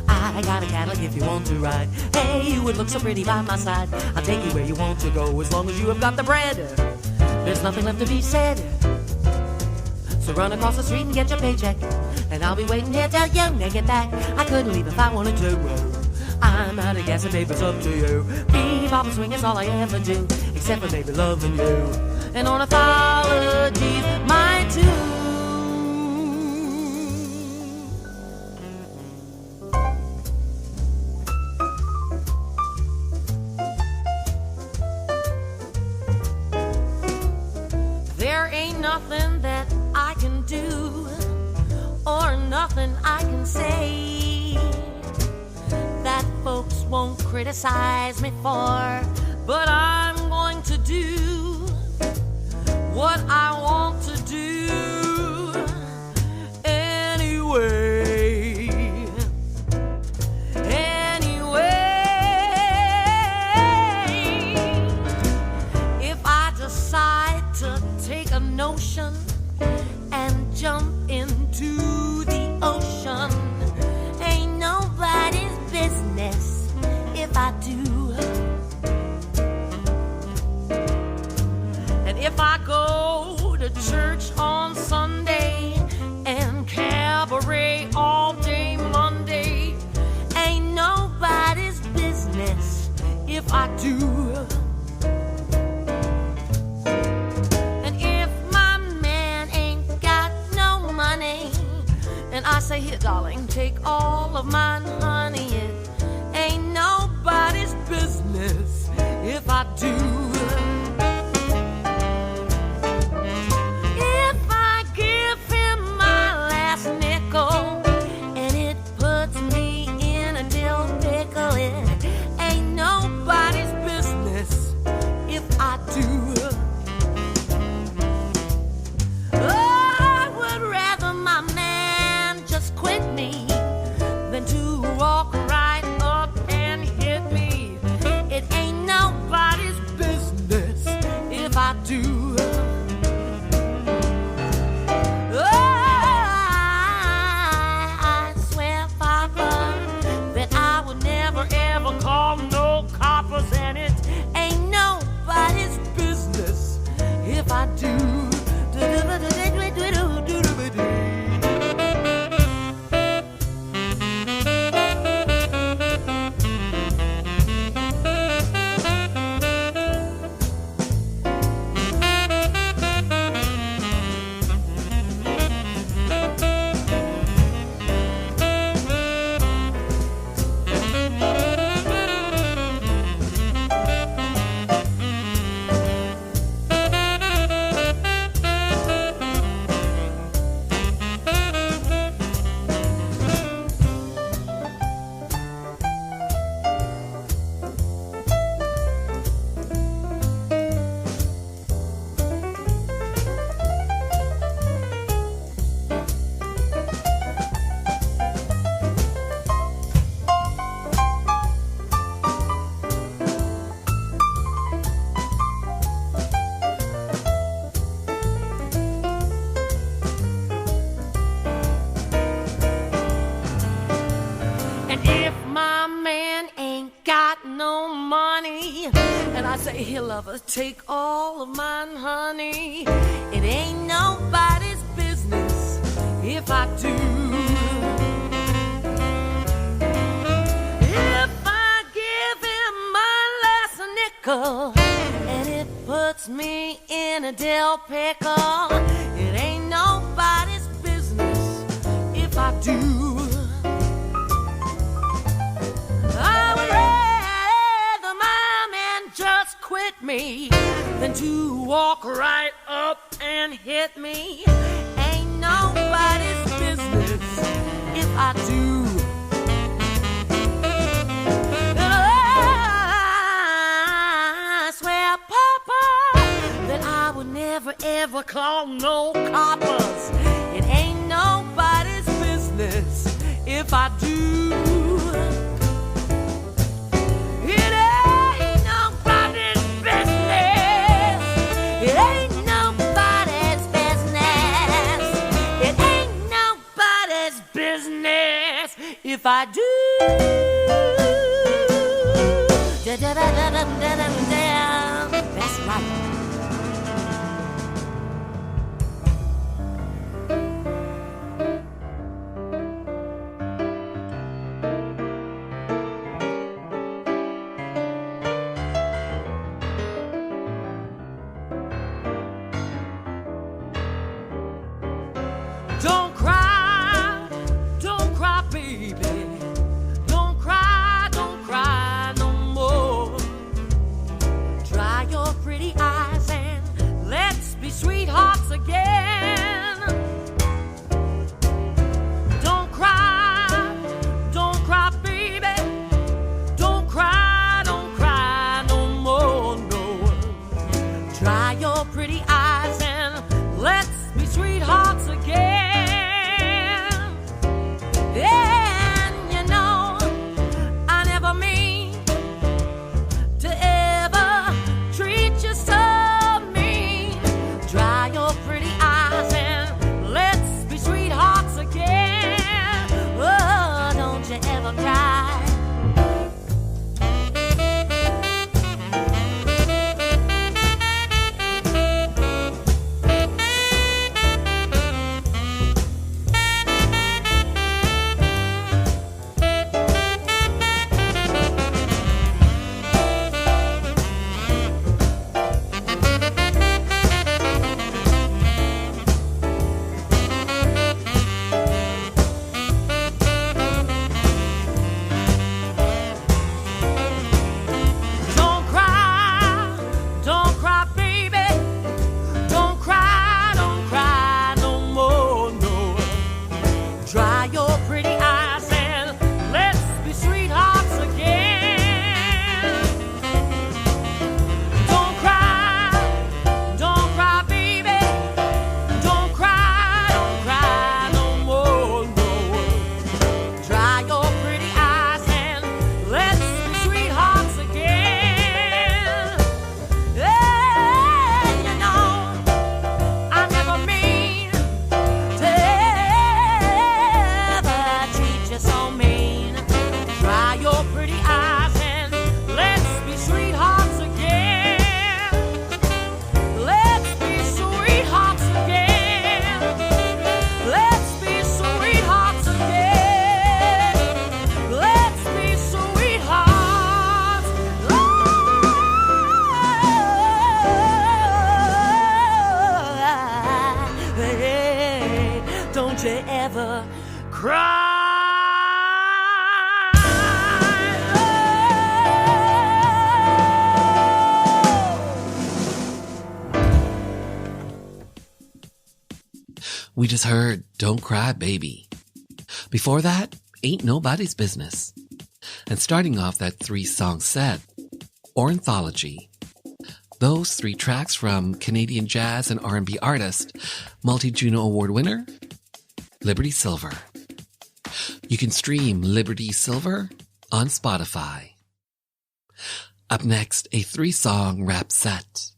I got a Cadillac if you want to ride. Hey, you would look so pretty by my side. I'll take you where you want to go, as long as you have got the bread. There's nothing left to be said. So run across the street and get your paycheck, and I'll be waiting here till you make it back. I couldn't leave if I wanted to. I'm out of gas and babe, it's up to you. Bebop and swing is all I ever do, except for maybe loving you. And ornithology's mine too. There ain't nothing that I can do, or nothing I can say, that folks won't criticize me for. But I'm going to do what I want to do anyway. If I decide to take a notion and jump into the ocean, ain't nobody's business if I do. And if I go to church on Sunday and cabaret all day Monday, ain't nobody's business if I do. And if my man ain't got no money, and I say, here, darling, take all of mine, honey, it ain't nobody's business if I do. If I give him my last nickel, and it puts me in a dill pickle, it ain't nobody's business if I do. I would rather my man just quit me than to walk right up and hit me. It ain't nobody's business if I do. I swear, Papa, that I would never ever call no coppers, and it ain't nobody's business if I do. Hey, lover, take all of mine, honey. It ain't nobody's business if I do. If I give him my last nickel and it puts me in a dill pickle, it ain't nobody's business if I do. I would rather my man just quit me than to walk right up and hit me. Ain't nobody's business if I do. I swear, Papa, that I would never ever call no coppers. It ain't nobody's business if I do. It ain't nobody's business. It ain't nobody's business. if I do. That's right. Don't cry, baby. Don't cry no more. Dry your pretty eyes and let's be sweethearts again. Don't cry, baby. Don't cry no more, no. Dry your pretty eyes and let's be sweethearts again. And you know, I never mean to ever treat you so mean. Dry your pretty eyes and let's be sweethearts again. Oh, don't you ever cry. Don't cry, baby. Don't cry no more, no. Dry your pretty eyes and let's be sweethearts again. Don't cry, baby. Don't cry no more, no. Dry your pretty eyes and let's be sweethearts again. Yeah, you know, I never mean to ever treat you so mean. Dry your pretty eyes and let's be sweethearts again. Let's be sweethearts again. Let's be sweethearts again. Let's be sweethearts. Hey, don't you ever cry. We just heard Don't Cry Baby. Before that, Ain't Nobody's Business. And starting off that 3-song set, Ornithology. Those 3 tracks from Canadian jazz and R&B artist, multi-Juno Award winner, Liberty Silver. You can stream Liberty Silver on Spotify. Up next, a 3-song rap set.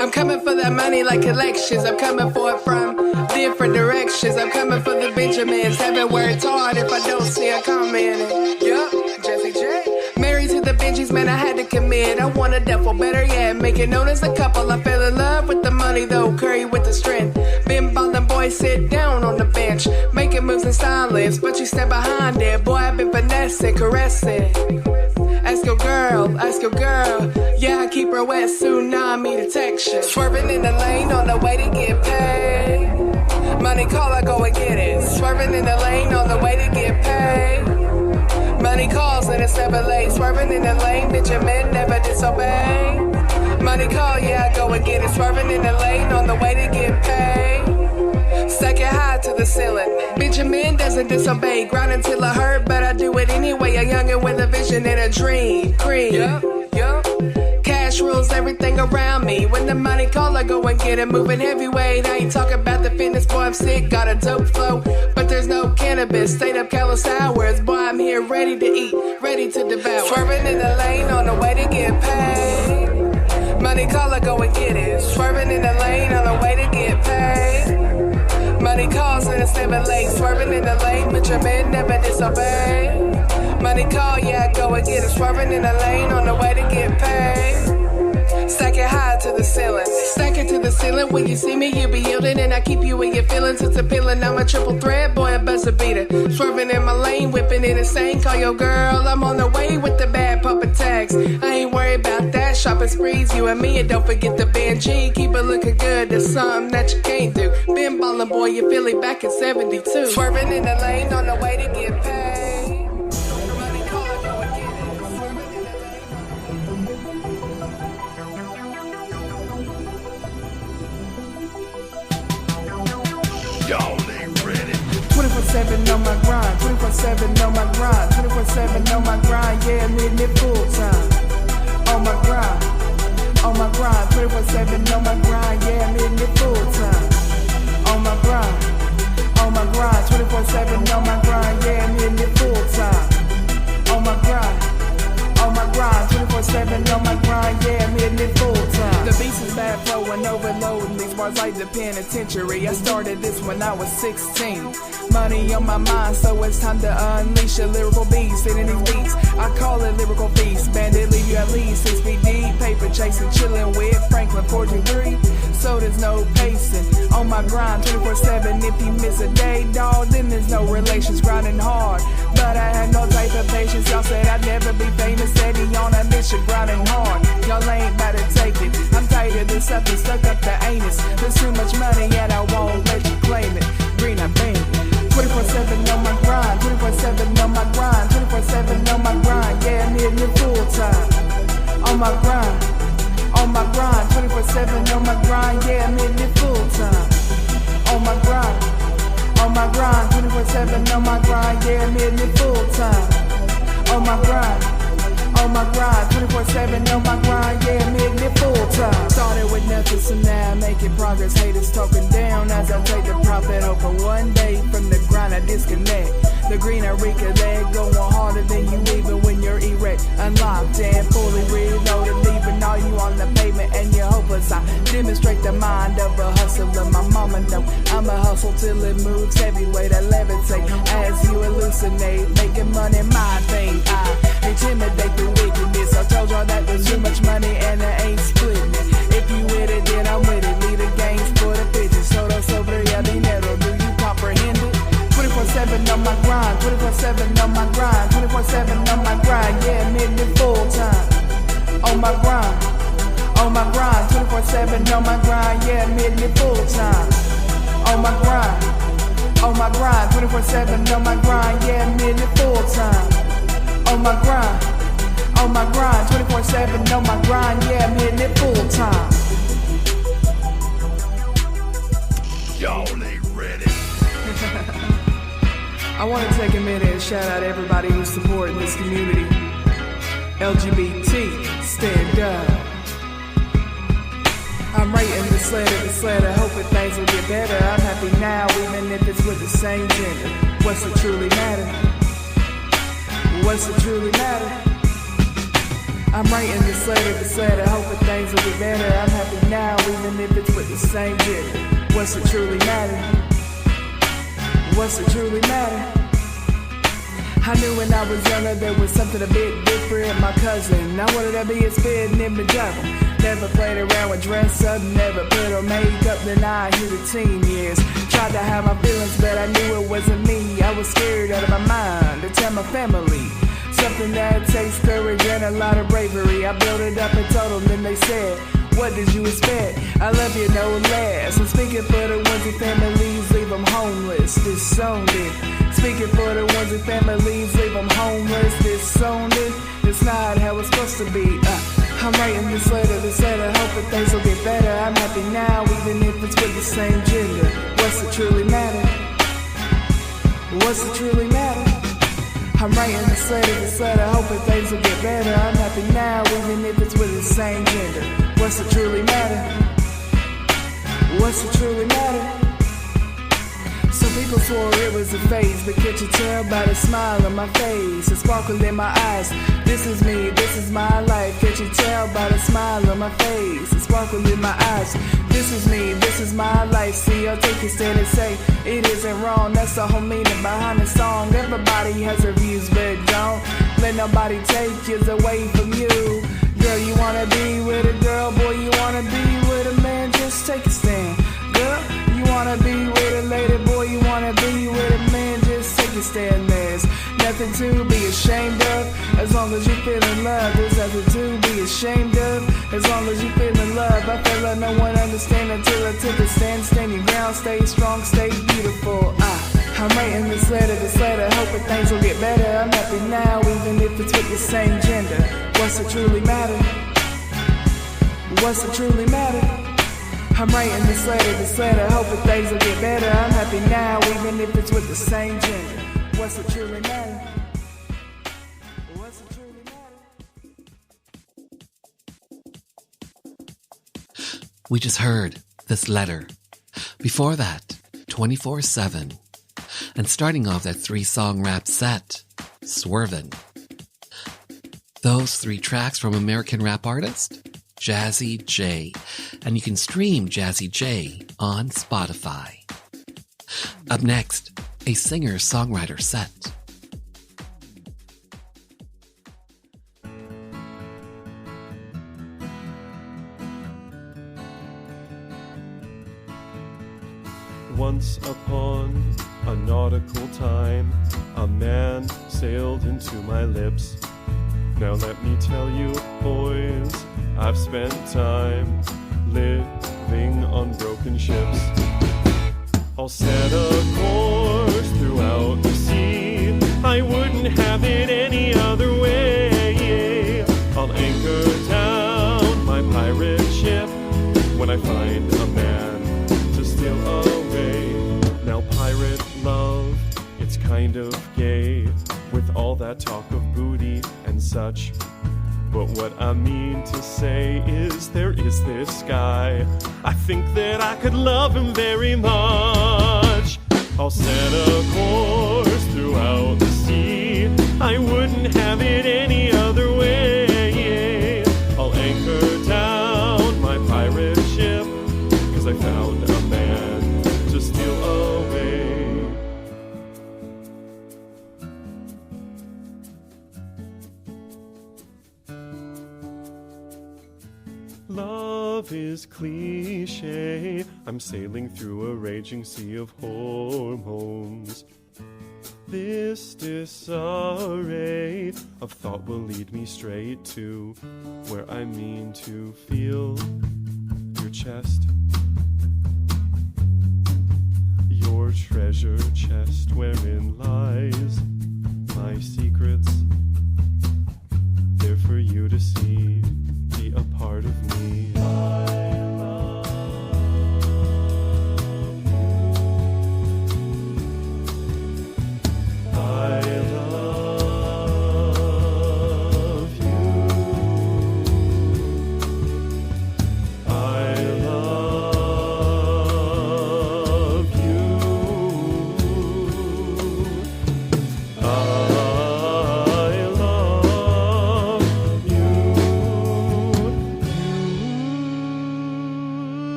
I'm coming for that money like collections. I'm coming for it from different directions. I'm coming for the Benjamins. Haven't worked hard if I don't see a comment. Yup, Jesse J. Married to the Benjis, man, I had to commit. I want a devil, better yet, make it known as a couple. I fell in love with the money though, Curry with the strength. Been ballin' boys, sit down on the bench. Making moves in silence, but you stand behind it. Boy, I've been finessing, caressing. Ask your girl. Yeah, I keep her wet, tsunami detection. Swerving in the lane on the way to get paid. Money call, I go and get it. Swerving in the lane on the way to get paid. Money calls and it's never late. Swerving in the lane, Benjamin never disobey. Money call, yeah, I go and get it. Swerving in the lane on the way to get paid. Stack it high to the ceiling. Benjamin doesn't disobey. Grind until I hurt, but I do it anyway. A youngin' with a vision and a dream. Cream. Yup. cash rules everything around me. When the money call, I go and get it, moving heavyweight. I ain't talking about the fitness, boy, I'm sick, got a dope flow, but there's no cannabis, straight up callous hours. Boy, I'm here ready to eat, ready to devour. Swerving in the lane on the way to get paid. Money call, I go and get it. Swerving in the lane on the way to get paid. Money calls in the 7 lane, swerving in the lane, but your man never disobey. Money call, yeah, I go and get it. Swerving in the lane on the way to get paid. Stack it high to the ceiling. Stack it to the ceiling. When you see me, you be yielding. And I keep you in your feelings. It's appealing. I'm a triple threat, boy, a buzzer beater. Swerving in my lane, whipping it insane. Call your girl, I'm on the way with the bad puppet tags. I ain't worried about that. Shopping sprees, you and me. And don't forget the band G. Keep it looking good. There's something that you can't do. Been ballin', boy, you feel it back in 72. Swerving in the lane on the way to get paid. Y'all ain't ready. 24/7 on my grind, 24/7 on my grind, 24/7 on my grind, yeah, I'm hitting it full time. On my grind, 24/7 on my grind, yeah, I'm hitting it full time. On my grind, 24/7 on my grind, yeah, I'm hitting it full time. On my grind, 24/7 on my grind, yeah, I'm hitting it full time. The beast is bad flowing, overloading these bars like the penitentiary. I started this when I was 16. Money on my mind, so it's time to unleash a lyrical beast. Hitting these beats, I call it lyrical feast. Bandit leave you at least 6 feet deep, paper chasing, chilling with Franklin 43. So there's no pacing. On my grind, 24/7. If you miss a day, dawg, then there's no relations. Grinding hard, but I had no type of patience. Y'all said I'd never be famous. Steady on a mission, grinding hard. Y'all ain't about to take it. I'm tighter than something stuck up the anus. There's too much money and I won't let you claim it. Green, I bang it. 24/7 on my grind, 24/7 on my grind, 24/7 on my grind, yeah, I'm hitting it full time. On my grind, 24/7 on my grind, yeah, I'm hitting it full time. On my grind, 24/7 on my grind, yeah, I'm hitting it full time. On my grind, 24/7 on my grind, yeah, I'm hitting it full time. Started with nothing, so now I'm making progress. Haters talking down as I take the profit. Hoping one day from the grind I disconnect. The green I recollect, going harder than you even when you're erect. Unlocked and fully reloaded, leaving all you on the pavement and you're hopeless. I demonstrate the mind of a hustler. My mama know I'm a hustle till it moves heavyweight. I levitate as you hallucinate, making money my thing. I intimidate the wickedness. I told y'all that there's too much money and I ain't splitting it. If you with it, then I'm with it. Leave the games for the bitches. Todo sobre el dinero. Do you comprehend it? 24/7 on my grind, 24/7 on my grind, 24/7 on my grind, yeah, I'm hitting it full time. On my grind, 24/7 on my grind, yeah, I'm hitting it full time. On my grind, 24/7 on my grind, yeah, I'm hitting it full time. On my grind, 24/7 on my grind, yeah, I'm hitting it full time. Y'all ain't ready. I want to take a minute and shout out everybody who's supporting this community. LGBT, stand up. I'm writing this letter, hoping things will get better. I'm happy now, even if it's with the same gender. What's it truly matter? What's it truly matter? I'm writing this letter, hoping things will get better. I'm happy now, even if it's with the same gender. What's it truly matter? What's it truly matter? I knew when I was younger there was something a bit different. My cousin, I wanted to be a spitting in pajama. Never played around with dress up, never put on makeup. Then I hit the teen years. Tried to have my feelings, but I knew it wasn't me. I was scared out of my mind to tell my family. Something that takes courage and a lot of bravery. I built it up and told them, then they said, what did you expect? I love you no less. I'm speaking for the ones who families leave them homeless. This song did. Speaking for the ones who families leave them homeless. This song did. It's not how it's supposed to be. I'm writing this letter, hoping things will get better. I'm happy now, even if it's with the same gender. What's it truly matter? What's it truly matter? I'm writing this letter, hoping things will get better. I'm happy now, even if it's with the same gender. What's it truly matter? What's it truly matter? Some people swore it was a phase, but can't you tell by the smile on my face, the sparkle in my eyes? This is me, this is my life. Can't you tell by the smile on my face, the sparkle in my eyes? This is me, this is my life. See, I'll take a stand and say it isn't wrong. That's the whole meaning behind the song. Everybody has their views, but don't let nobody take yours away from you. Girl, you wanna be with a girl, boy, you wanna be with a man, just take a stand. Girl, you wanna be with a lady, boy, you wanna be with a man, just take a stand. There's nothing to be ashamed of, as long as you feel in love. There's nothing to be ashamed of, as long as you feel in love. I feel like no one understands until I took a stand. Stand your ground, stay strong, stay beautiful. I'm writing this letter, hoping things will get better. I'm happy now, even if it's with the same gender. What's it truly matter? What's it truly matter? I'm writing this letter, hoping things will get better. I'm happy now, even if it's with the same gender. What's it truly matter? What's it truly matter? We just heard This Letter. Before that, 24/7. And starting off that 3-song rap set, Swervin'. Those 3 tracks from American rap artist Jazzy J. And you can stream Jazzy J on Spotify. Up next, a singer-songwriter set. Once upon a nautical time, a man sailed into my lips. Now let me tell you, boys, I've spent time living on broken ships. I'll set a course throughout the sea, I wouldn't have it any other way. I'll anchor down my pirate ship when I find a man to steal away. Now pirate love, it's kind of gay, with all that talk of booty and such. But what I mean to say is there is this guy, I think that I could love him very much. I'll set a course throughout the sea, I wouldn't have it any other way. I'll anchor down my pirate ship, 'cause I found a man to steal away. Love is cliche, I'm sailing through a raging sea of hormones. This disarray of thought will lead me straight to where I mean to feel your chest, your treasure chest wherein lies my secrets, there for you to see, be a part of me.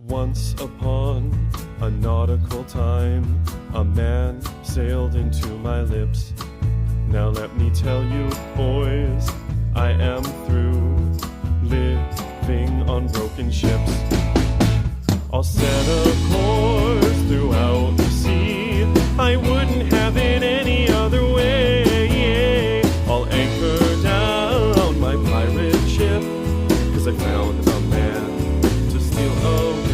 Once upon a nautical time, a man sailed into my lips. Now let me tell you, boys, I am through living on broken ships. I'll set a course throughout the sea, I wouldn't have it any other way. I'll anchor down my pirate ship, 'cause I found a man to steal away.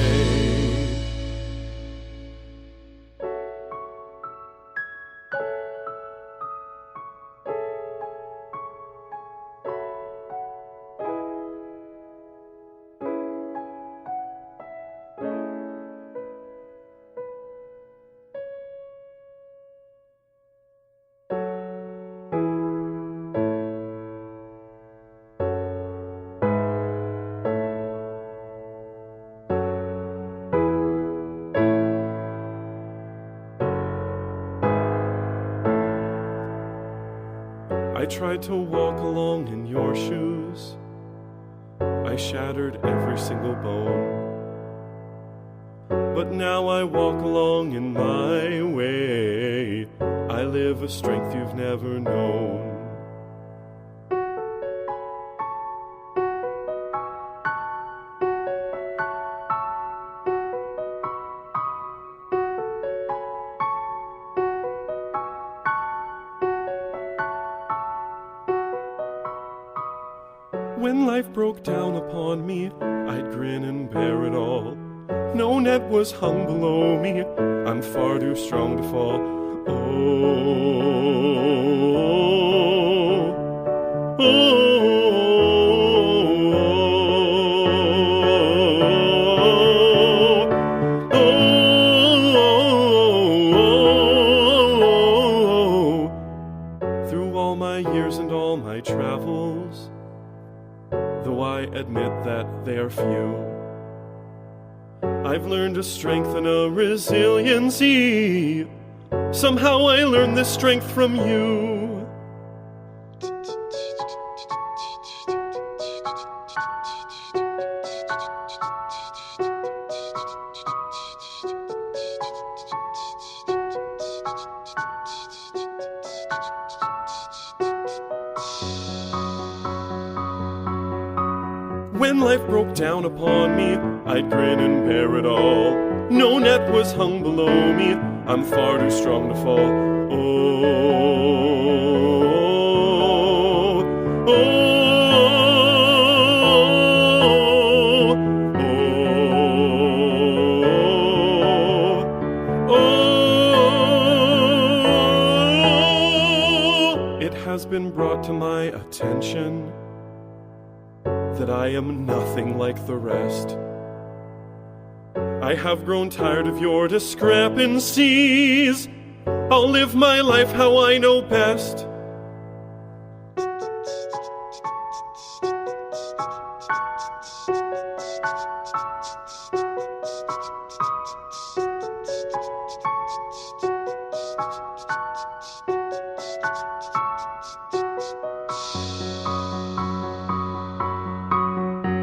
I tried to walk along in your shoes. I shattered every single bone. But now I walk along in my way. I live a strength you've never known. When life broke down upon me, I'd grin and bear it all. No net was hung below me, I'm far too strong to fall. Oh, oh, oh, oh. Through all my years and all my travels, though I admit that they are few, I've learned a strength and a resiliency. Somehow I learned this strength from you. When life broke down upon me, I'd grin and bear it all. No net was hung below me, I'm far too strong to fall. Oh, oh, oh. It has been brought to my attention that I am nothing like the rest. I have grown tired of your discrepancies. I'll live my life how I know best.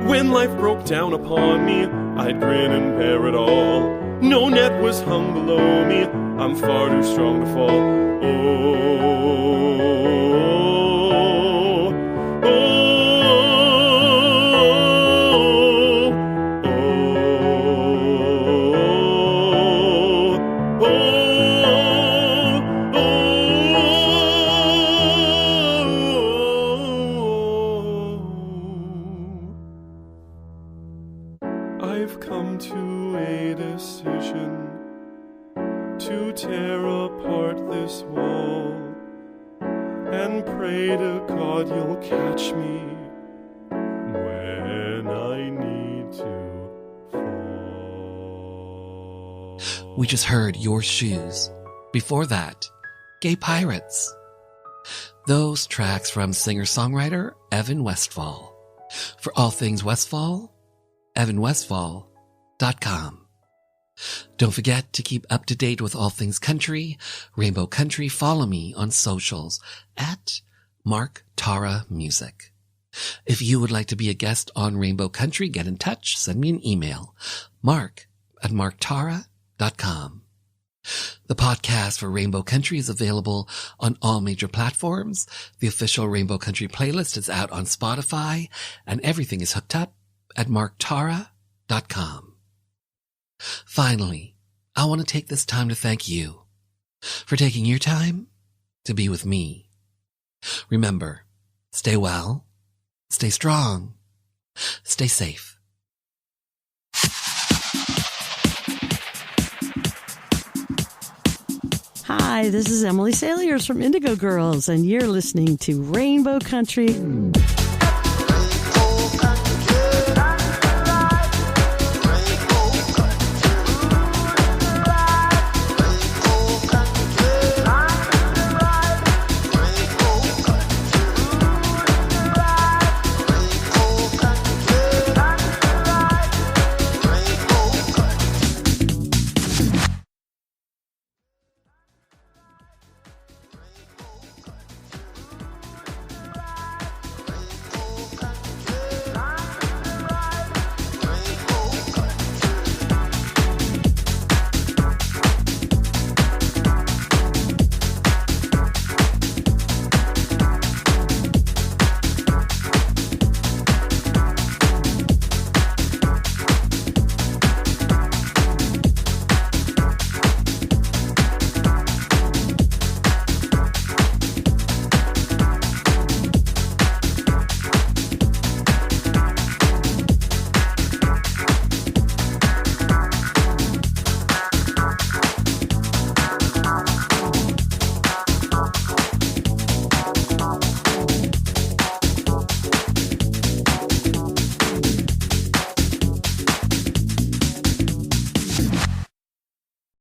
When life broke down upon me, I'd grin and bear it all. No net was hung below me, I'm far too strong to fall. Oh, oh, I've come to a decision to tear apart this wall and pray to God you'll catch me when I need to fall. We just heard Your Shoes. Before that, Gay Pirates. Those tracks from singer-songwriter Evan Westfall. For all things Westfall, evanwestfall.com. Don't forget to keep up to date with all things country, Rainbow Country. Follow me on socials at Mark Tara Music. If you would like to be a guest on Rainbow Country, get in touch. Send me an email, mark@marktara.com. The podcast for Rainbow Country is available on all major platforms. The official Rainbow Country playlist is out on Spotify, and everything is hooked up at marktara.com. Finally, I want to take this time to thank you for taking your time to be with me. Remember, stay well, stay strong, stay safe. Hi, this is Emily Saliers from Indigo Girls, and you're listening to Rainbow Country.